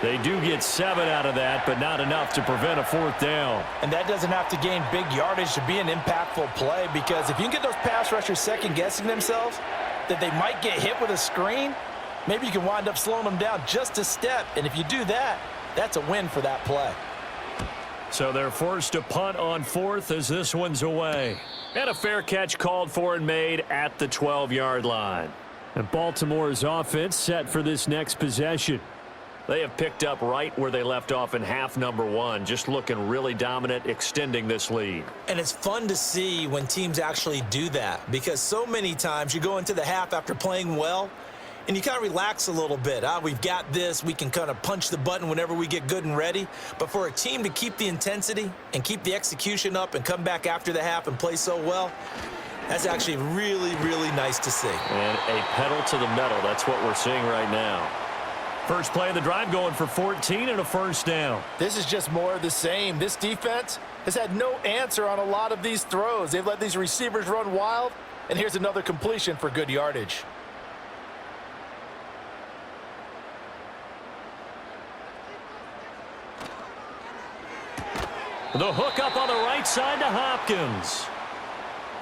They do get 7 out of that, but not enough to prevent a 4th down. And that doesn't have to gain big yardage to be an impactful play, because if you can get those pass rushers second-guessing themselves that they might get hit with a screen, maybe you can wind up slowing them down just a step. And if you do that, that's a win for that play. So they're forced to punt on 4th as this one's away. And a fair catch called for and made at the 12-yard line. And Baltimore's offense set for this next possession. They have picked up right where they left off in half number 1, just looking really dominant, extending this lead. And it's fun to see when teams actually do that, because so many times you go into the half after playing well, and you kind of relax a little bit. We've got this. We can kind of punch the button whenever we get good and ready. But for a team to keep the intensity and keep the execution up and come back after the half and play so well, that's actually really, really nice to see. And a pedal to the metal. That's what we're seeing right now. First play of the drive going for 14 and a 1st down. This is just more of the same. This defense has had no answer on a lot of these throws. They've let these receivers run wild, and here's another completion for good yardage. The hook up on the right side to Hopkins.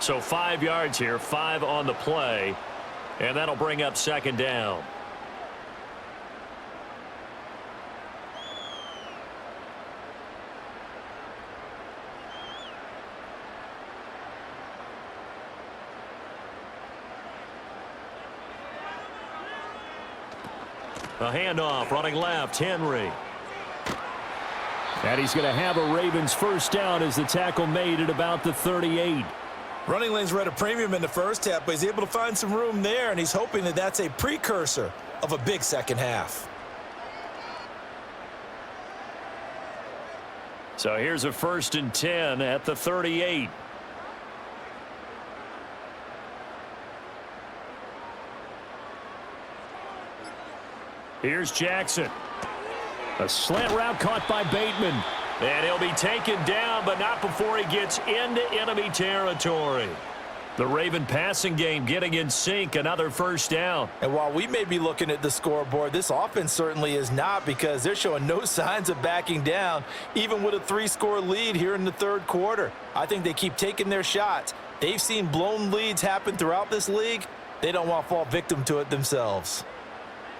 So 5 yards here, 5 on the play, and that'll bring up 2nd down. A handoff, running left, Henry. And he's going to have a Ravens 1st down as the tackle made at about the 38. Running lanes were at a premium in the first half, but he's able to find some room there, and he's hoping that that's a precursor of a big second half. So here's a 1st and 10 at the 38. Here's Jackson. A slant route caught by Bateman. And he'll be taken down, but not before he gets into enemy territory. The Raven passing game getting in sync, another 1st down. And while we may be looking at the scoreboard, this offense certainly is not, because they're showing no signs of backing down, even with a 3-score lead here in the 3rd quarter. I think they keep taking their shots. They've seen blown leads happen throughout this league, They don't want to fall victim to it themselves.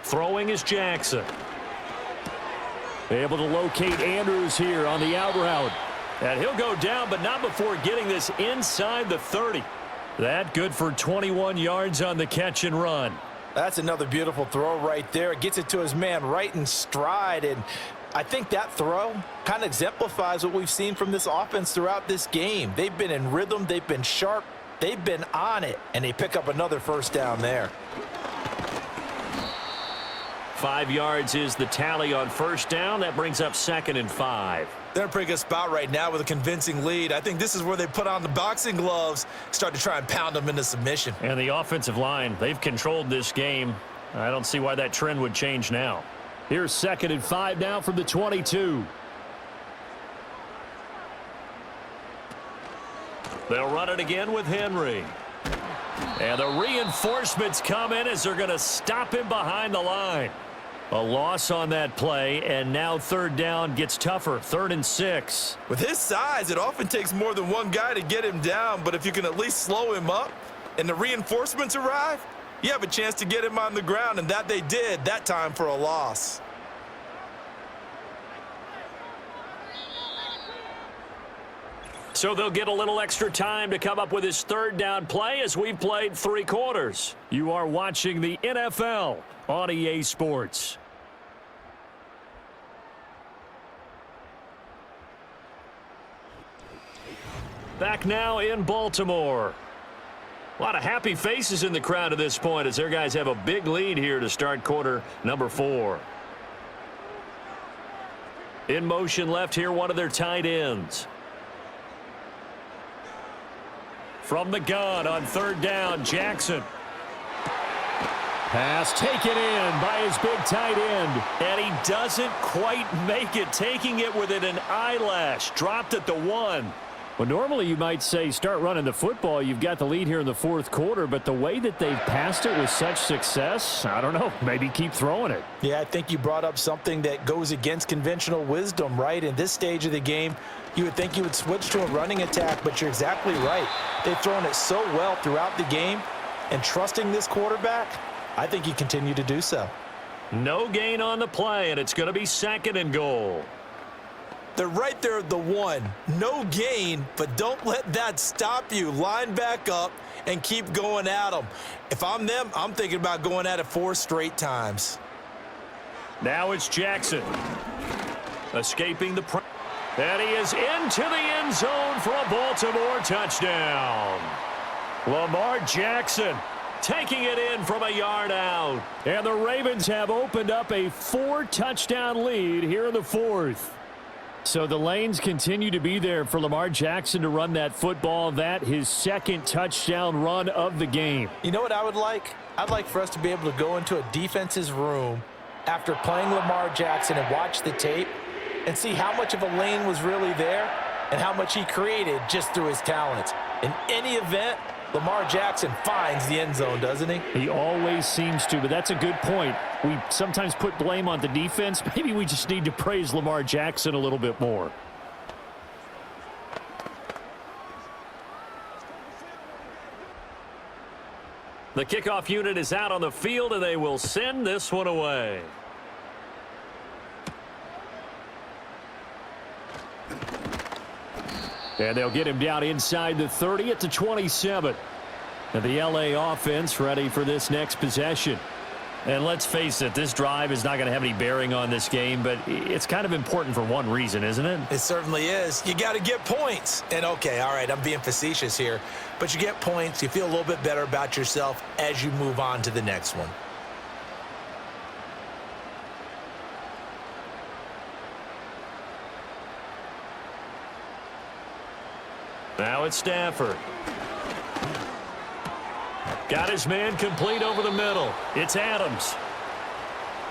Throwing is Jackson. Able to locate Andrews here on the out route. And he'll go down, but not before getting this inside the 30. That good for 21 yards on the catch and run. That's another beautiful throw right there. Gets it to his man right in stride, and I think that throw kind of exemplifies what we've seen from this offense throughout this game. They've been in rhythm, they've been sharp, they've been on it, and they pick up another first down there. 5 yards is the tally on first down. That brings up 2nd and 5. They're in a pretty good spot right now with a convincing lead. I think this is where they put on the boxing gloves, start to try and pound them into submission. And the offensive line, they've controlled this game. I don't see why that trend would change now. Here's 2nd and 5 now from the 22. They'll run it again with Henry. And the reinforcements come in as they're going to stop him behind the line. A loss on that play, and now 3rd down gets tougher. 3rd and 6. With his size, it often takes more than one guy to get him down, but if you can at least slow him up and the reinforcements arrive, you have a chance to get him on the ground, and that they did that time for a loss. So they'll get a little extra time to come up with his 3rd down play as we've played 3 quarters. You are watching the NFL on EA Sports. Back now in Baltimore. A lot of happy faces in the crowd at this point as their guys have a big lead here to start quarter number 4. In motion left here, one of their tight ends. From the gun on 3rd down, Jackson. Pass taken in by his big tight end. And he doesn't quite make it, taking it within an eyelash. Dropped at the 1. Well, normally you might say start running the football. You've got the lead here in the 4th quarter, but the way that they've passed it with such success, I don't know, maybe keep throwing it. Yeah, I think you brought up something that goes against conventional wisdom, right? In this stage of the game, you would think you would switch to a running attack, but you're exactly right. They've thrown it so well throughout the game, and trusting this quarterback, I think you continue to do so. No gain on the play, and it's going to be 2nd and goal. They're right there at the 1. No gain, but don't let that stop you. Line back up and keep going at them. If I'm them, I'm thinking about going at it 4 straight times. Now it's Jackson. Escaping the pressure. And he is into the end zone for a Baltimore touchdown. Lamar Jackson taking it in from a yard out. And the Ravens have opened up a 4-touchdown lead here in the 4th. So the lanes continue to be there for Lamar Jackson to run that football. That his 2nd touchdown run of the game. You know what I would like? I'd like for us to be able to go into a defense's room after playing Lamar Jackson and watch the tape and see how much of a lane was really there and how much he created just through his talents. In any event, Lamar Jackson finds the end zone, doesn't he? He always seems to, but that's a good point. We sometimes put blame on the defense. Maybe we just need to praise Lamar Jackson a little bit more. The kickoff unit is out on the field, and they will send this one away. And they'll get him down inside the 30 at the 27. And the LA offense ready for this next possession. And let's face it, this drive is not going to have any bearing on this game, but it's kind of important for one reason, isn't it? It certainly is. You got to get points. And okay, all right, I'm being facetious here, but you get points, you feel a little bit better about yourself as you move on to the next one. Now it's Stafford. Got his man complete over the middle. It's Adams.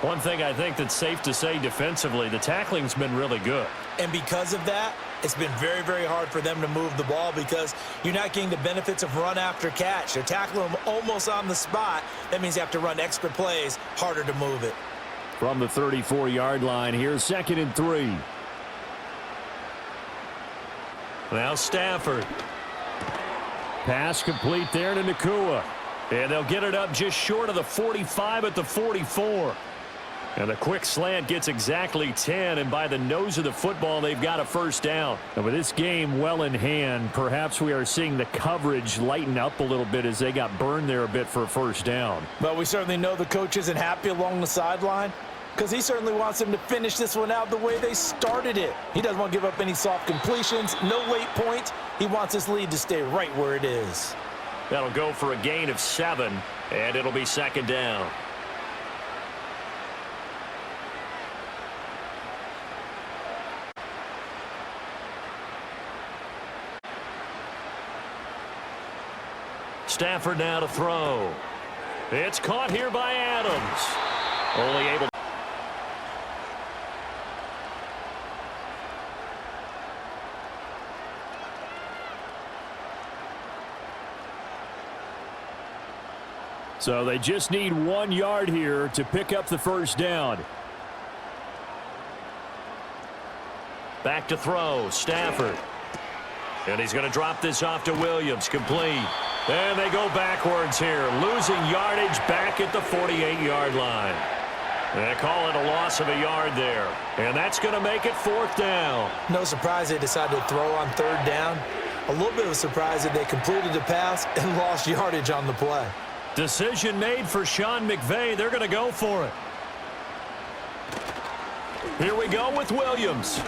One thing I think that's safe to say defensively, the tackling's been really good. And because of that, it's been very, very hard for them to move the ball because you're not getting the benefits of run after catch. They're tackling them almost on the spot. That means you have to run extra plays, harder to move it. From the 34-yard line, here's 2nd and 3. Now Stafford. Pass complete there to Nakua. And they'll get it up just short of the 45 at the 44. And a quick slant gets exactly 10, and by the nose of the football, they've got a first down. And with this game well in hand, perhaps we are seeing the coverage lighten up a little bit as they got burned there a bit for a first down. But we certainly know the coach isn't happy along the sideline because he certainly wants them to finish this one out the way they started it. He doesn't want to give up any soft completions, no late points. He wants this lead to stay right where it is. That'll go for a gain of 7, and it'll be second down. Stafford now to throw. It's caught here by Adams. Only able. So they just need 1 yard here to pick up the first down. Back to throw, Stafford. And he's going to drop this off to Williams, complete. And they go backwards here, losing yardage back at the 48-yard line. They call it a loss of a yard there. And that's going to make it 4th down. No surprise they decided to throw on 3rd down. A little bit of a surprise that they completed the pass and lost yardage on the play. Decision made for Sean McVay. They're going to go for it. Here we go with Williams.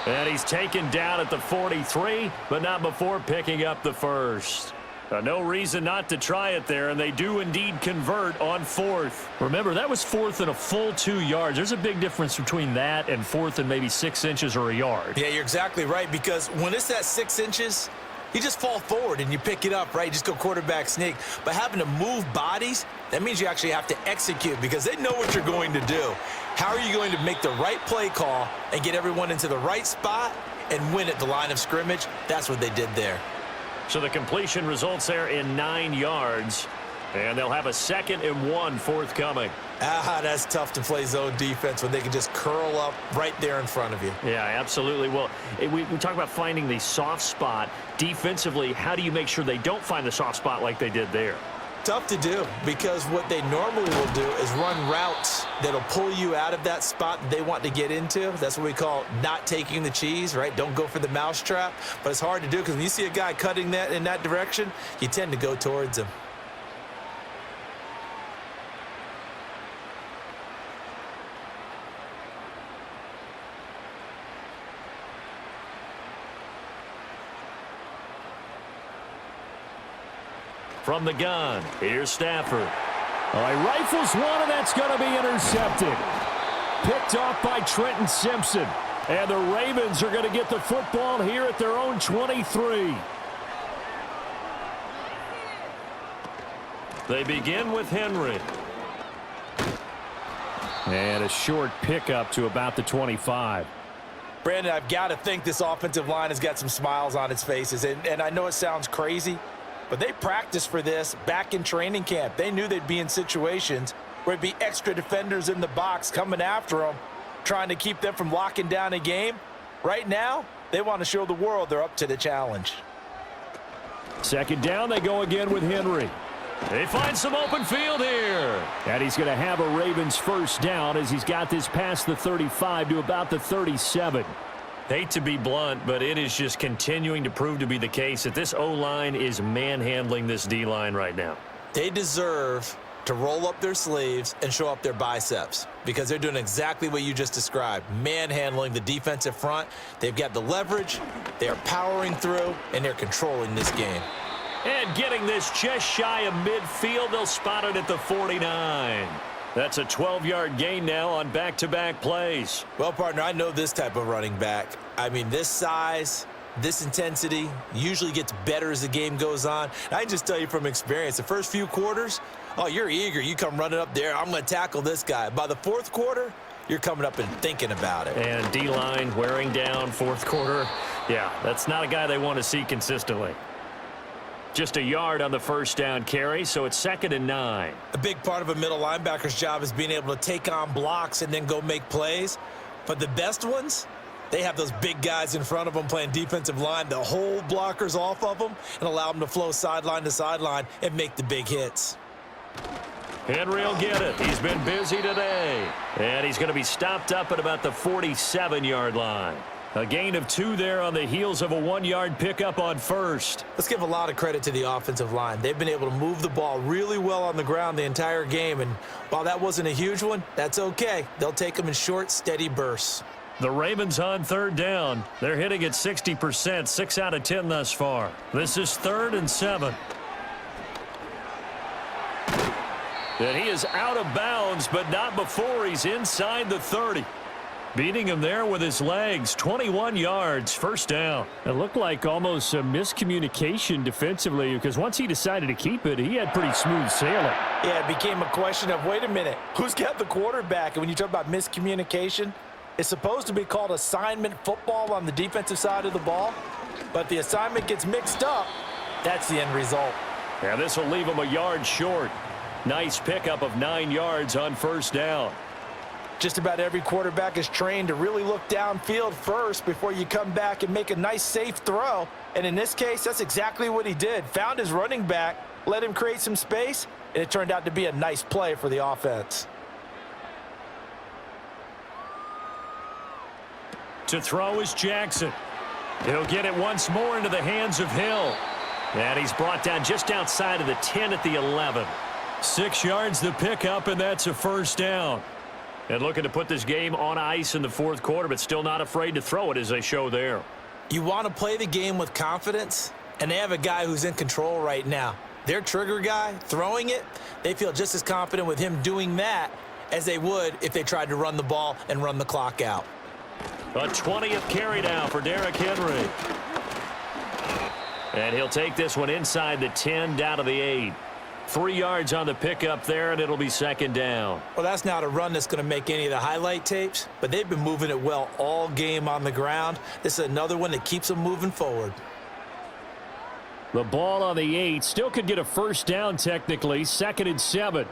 And he's taken down at the 43, but not before picking up the first. No reason not to try it there, and they do indeed convert on 4th. Remember, that was 4th and a full 2 yards. There's a big difference between that and 4th and maybe 6 inches or a yard. Yeah, you're exactly right, because when it's at 6 inches, you just fall forward and you pick it up, right? You just go quarterback sneak. But having to move bodies, that means you actually have to execute because they know what you're going to do. How are you going to make the right play call and get everyone into the right spot and win at the line of scrimmage? That's what they did there. So the completion results there in 9 yards, and they'll have a 2nd and 1 forthcoming. That's tough to play zone defense when they can just curl up right there in front of you. Yeah, absolutely. Well, we talk about finding the soft spot. Defensively, how do you make sure they don't find the soft spot like they did there? Tough to do because what they normally will do is run routes that'll pull you out of that spot that they want to get into. That's what we call not taking the cheese, right? Don't go for the mousetrap. But it's hard to do because when you see a guy cutting that in that direction, you tend to go towards him. From the gun, here's Stafford. All right, rifles one, and that's going to be intercepted. Picked off by Trenton Simpson. And the Ravens are going to get the football here at their own 23. They begin with Henry. And a short pickup to about the 25. Brandon, I've got to think this offensive line has got some smiles on its faces. And I know it sounds crazy, but they practiced for this back in training camp. They knew they'd be in situations where it'd be extra defenders in the box coming after them, trying to keep them from locking down a game. Right now, they want to show the world they're up to the challenge. 2nd down, they go again with Henry. They find some open field here. And he's going to have a Ravens first down as he's got this past the 35 to about the 37. Hate to be blunt, but it is just continuing to prove to be the case that this O-line is manhandling this D-line right now. They deserve to roll up their sleeves and show up their biceps because they're doing exactly what you just described, manhandling the defensive front. They've got the leverage, they're powering through, and they're controlling this game. And getting this just shy of midfield, they'll spot it at the 49. That's a 12-yard gain now on back-to-back plays. Well, partner, I know this type of running back. I mean, this size, this intensity usually gets better as the game goes on. And I can just tell you from experience, the first few quarters, oh, you're eager. You come running up there, I'm going to tackle this guy. By the 4th quarter, you're coming up and thinking about it. And D-line wearing down 4th quarter. Yeah, that's not a guy they want to see consistently. Just a yard on the first down carry, so it's 2nd and 9. A big part of a middle linebacker's job is being able to take on blocks and then go make plays. But the best ones, They have those big guys in front of them playing defensive line. They'll hold blockers off of them and allow them to flow sideline to sideline and make the big hits. Henry will get it. He's been busy today. And he's going to be stopped up at about the 47-yard line. A gain of 2 there on the heels of a 1-yard pickup on first. Let's give a lot of credit to the offensive line. They've been able to move the ball really well on the ground the entire game. And while that wasn't a huge one, that's okay. They'll take them in short, steady bursts. The Ravens on 3rd down. They're hitting at 60%, 6 out of 10 thus far. This is 3rd and 7. And he is out of bounds, but not before he's inside the 30. Beating him there with his legs, 21 yards, first down. It looked like almost a miscommunication defensively because once he decided to keep it, he had pretty smooth sailing. Yeah, it became a question of, wait a minute, who's got the quarterback? And when you talk about miscommunication, it's supposed to be called assignment football on the defensive side of the ball. But the assignment gets mixed up. That's the end result. Yeah, this will leave him a yard short. Nice pickup of 9 yards on first down. Just about every quarterback is trained to really look downfield first before you come back and make a nice, safe throw. And in this case, that's exactly what he did. Found his running back, let him create some space, and it turned out to be a nice play for the offense. To throw is Jackson. He'll get it once more into the hands of Hill. And he's brought down just outside of the 10 at the 11. 6 yards the pickup, and that's a first down. And looking to put this game on ice in the 4th quarter, but still not afraid to throw it as they show there. You want to play the game with confidence, and they have a guy who's in control right now. Their trigger guy, throwing it, they feel just as confident with him doing that as they would if they tried to run the ball and run the clock out. A 20th carry now for Derrick Henry. And he'll take this one inside the 10 down to the 8. 3 yards on the pickup there, and it'll be 2nd down. Well, that's not a run that's going to make any of the highlight tapes, but they've been moving it well all game on the ground. This is another one that keeps them moving forward. The ball on the 8 still could get a first down technically, 2nd and 7.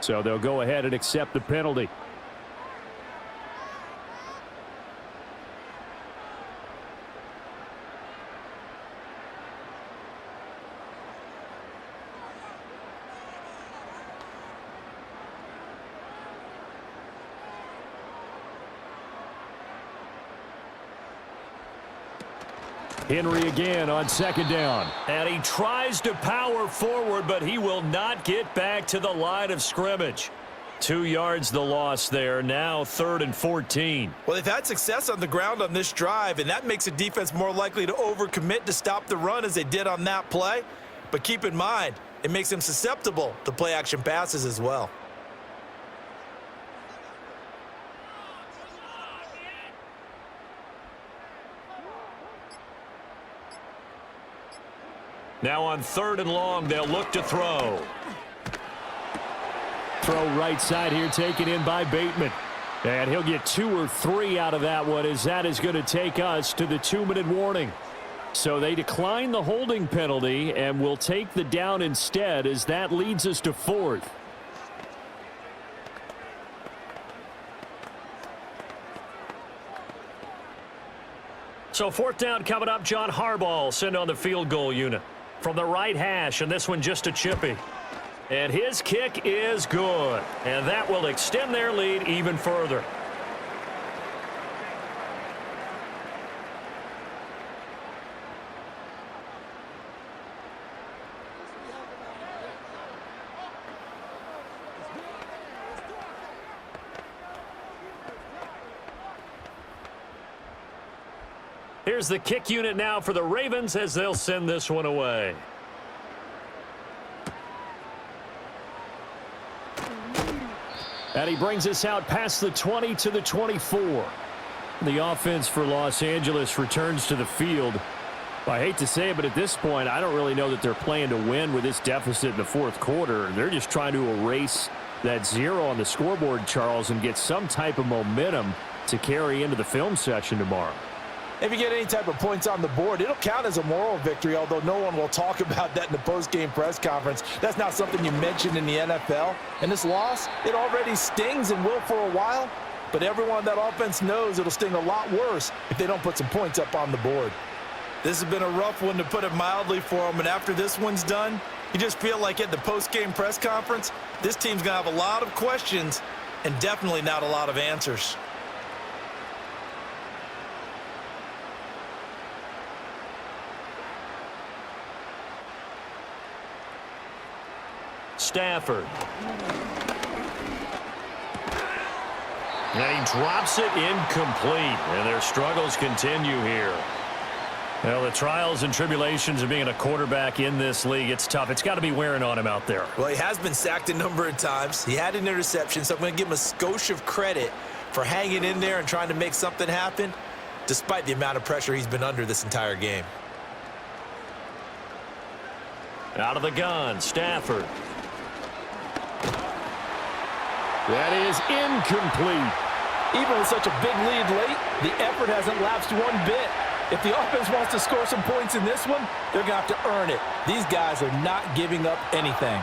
So they'll go ahead and accept the penalty. Henry again on 2nd down. And he tries to power forward, but he will not get back to the line of scrimmage. 2 yards the loss there. Now 3rd and 14. Well, they've had success on the ground on this drive, and that makes a defense more likely to overcommit to stop the run as they did on that play. But keep in mind, it makes them susceptible to play-action passes as well. Now on 3rd and long, they'll look to throw. Throw right side here, taken in by Bateman. And he'll get 2 or 3 out of that one, as that is going to take us to the 2-minute warning. So they decline the holding penalty and will take the down instead, as that leads us to 4th. So 4th down coming up. John Harbaugh sent on the field goal unit from the right hash, and this one just a chippy. And his kick is good, and that will extend their lead even further. Here's the kick unit now for the Ravens as they'll send this one away. And he brings us out past the 20 to the 24. The offense for Los Angeles returns to the field. I hate to say it, but at this point, I don't really know that they're playing to win with this deficit in the 4th quarter. They're just trying to erase that 0 on the scoreboard, Charles, and get some type of momentum to carry into the film session tomorrow. If you get any type of points on the board, it'll count as a moral victory, although no one will talk about that in the post-game press conference. That's not something you mentioned in the NFL. And this loss, it already stings and will for a while, but everyone on that offense knows it'll sting a lot worse if they don't put some points up on the board. This has been a rough one, to put it mildly, for them, and after this one's done, you just feel like at the post-game press conference, this team's going to have a lot of questions and definitely not a lot of answers. Stafford. And he drops it incomplete, and their struggles continue here. Well, the trials and tribulations of being a quarterback in this league, it's tough. It's got to be wearing on him out there. Well, he has been sacked a number of times. He had an interception, so I'm going to give him a skosh of credit for hanging in there and trying to make something happen, despite the amount of pressure he's been under this entire game. Out of the gun, Stafford. That is incomplete. Even with such a big lead late, the effort hasn't lapsed one bit. If the offense wants to score some points in this one, they're going to have to earn it. These guys are not giving up anything.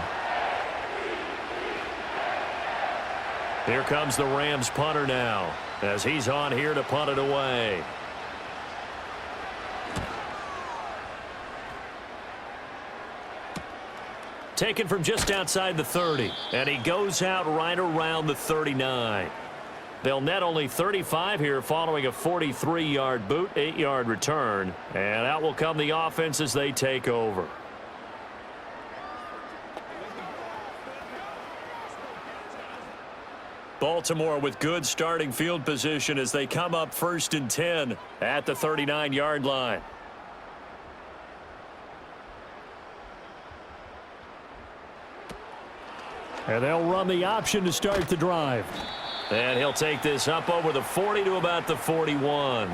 Here comes the Rams punter now, as he's on here to punt it away. Taken from just outside the 30, and he goes out right around the 39. They'll net only 35 here following a 43-yard boot, 8-yard return, and out will come the offense as they take over. Baltimore with good starting field position as they come up 1st and 10 at the 39-yard line. And they'll run the option to start the drive. And he'll take this up over the 40 to about the 41.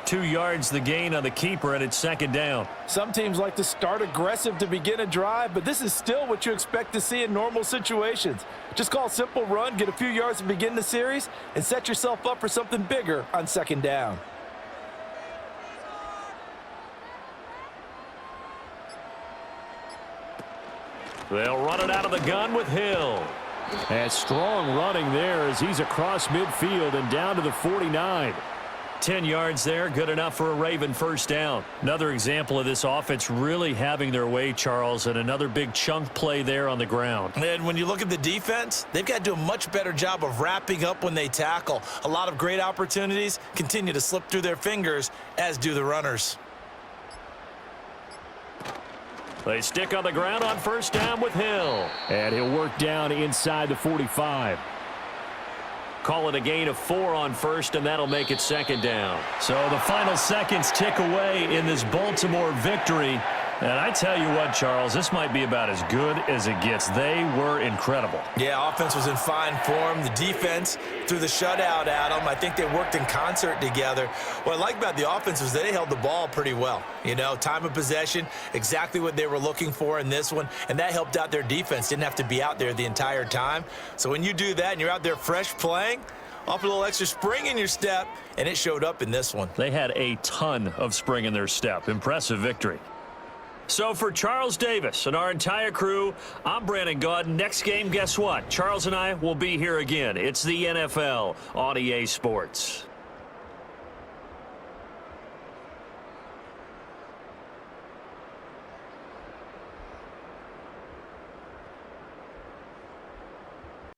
2 yards the gain on the keeper, and it's 2nd down. Some teams like to start aggressive to begin a drive, but this is still what you expect to see in normal situations. Just call a simple run, get a few yards to begin the series, and set yourself up for something bigger on 2nd down. They'll run it out of the gun with Hill. And strong running there as he's across midfield and down to the 49. 10 yards there, good enough for a Raven 1st down. Another example of this offense really having their way, Charles, and another big chunk play there on the ground. And when you look at the defense, they've got to do a much better job of wrapping up when they tackle. A lot of great opportunities continue to slip through their fingers, as do the runners. They stick on the ground on 1st down with Hill. And he'll work down inside the 45. Call it a gain of 4 on 1st, and that'll make it 2nd down. So the final seconds tick away in this Baltimore victory. And I tell you what, Charles, this might be about as good as it gets. They were incredible. Yeah, offense was in fine form. The defense threw the shutout at them. I think they worked in concert together. What I like about the offense was they held the ball pretty well. You know, time of possession, exactly what they were looking for in this one, and that helped out their defense. Didn't have to be out there the entire time. So when you do that and you're out there fresh playing, off a little extra spring in your step, and it showed up in this one. They had a ton of spring in their step. Impressive victory. So for Charles Davis and our entire crew, I'm Brandon Gaudin. Next game, guess what? Charles and I will be here again. It's the NFL on EA Sports.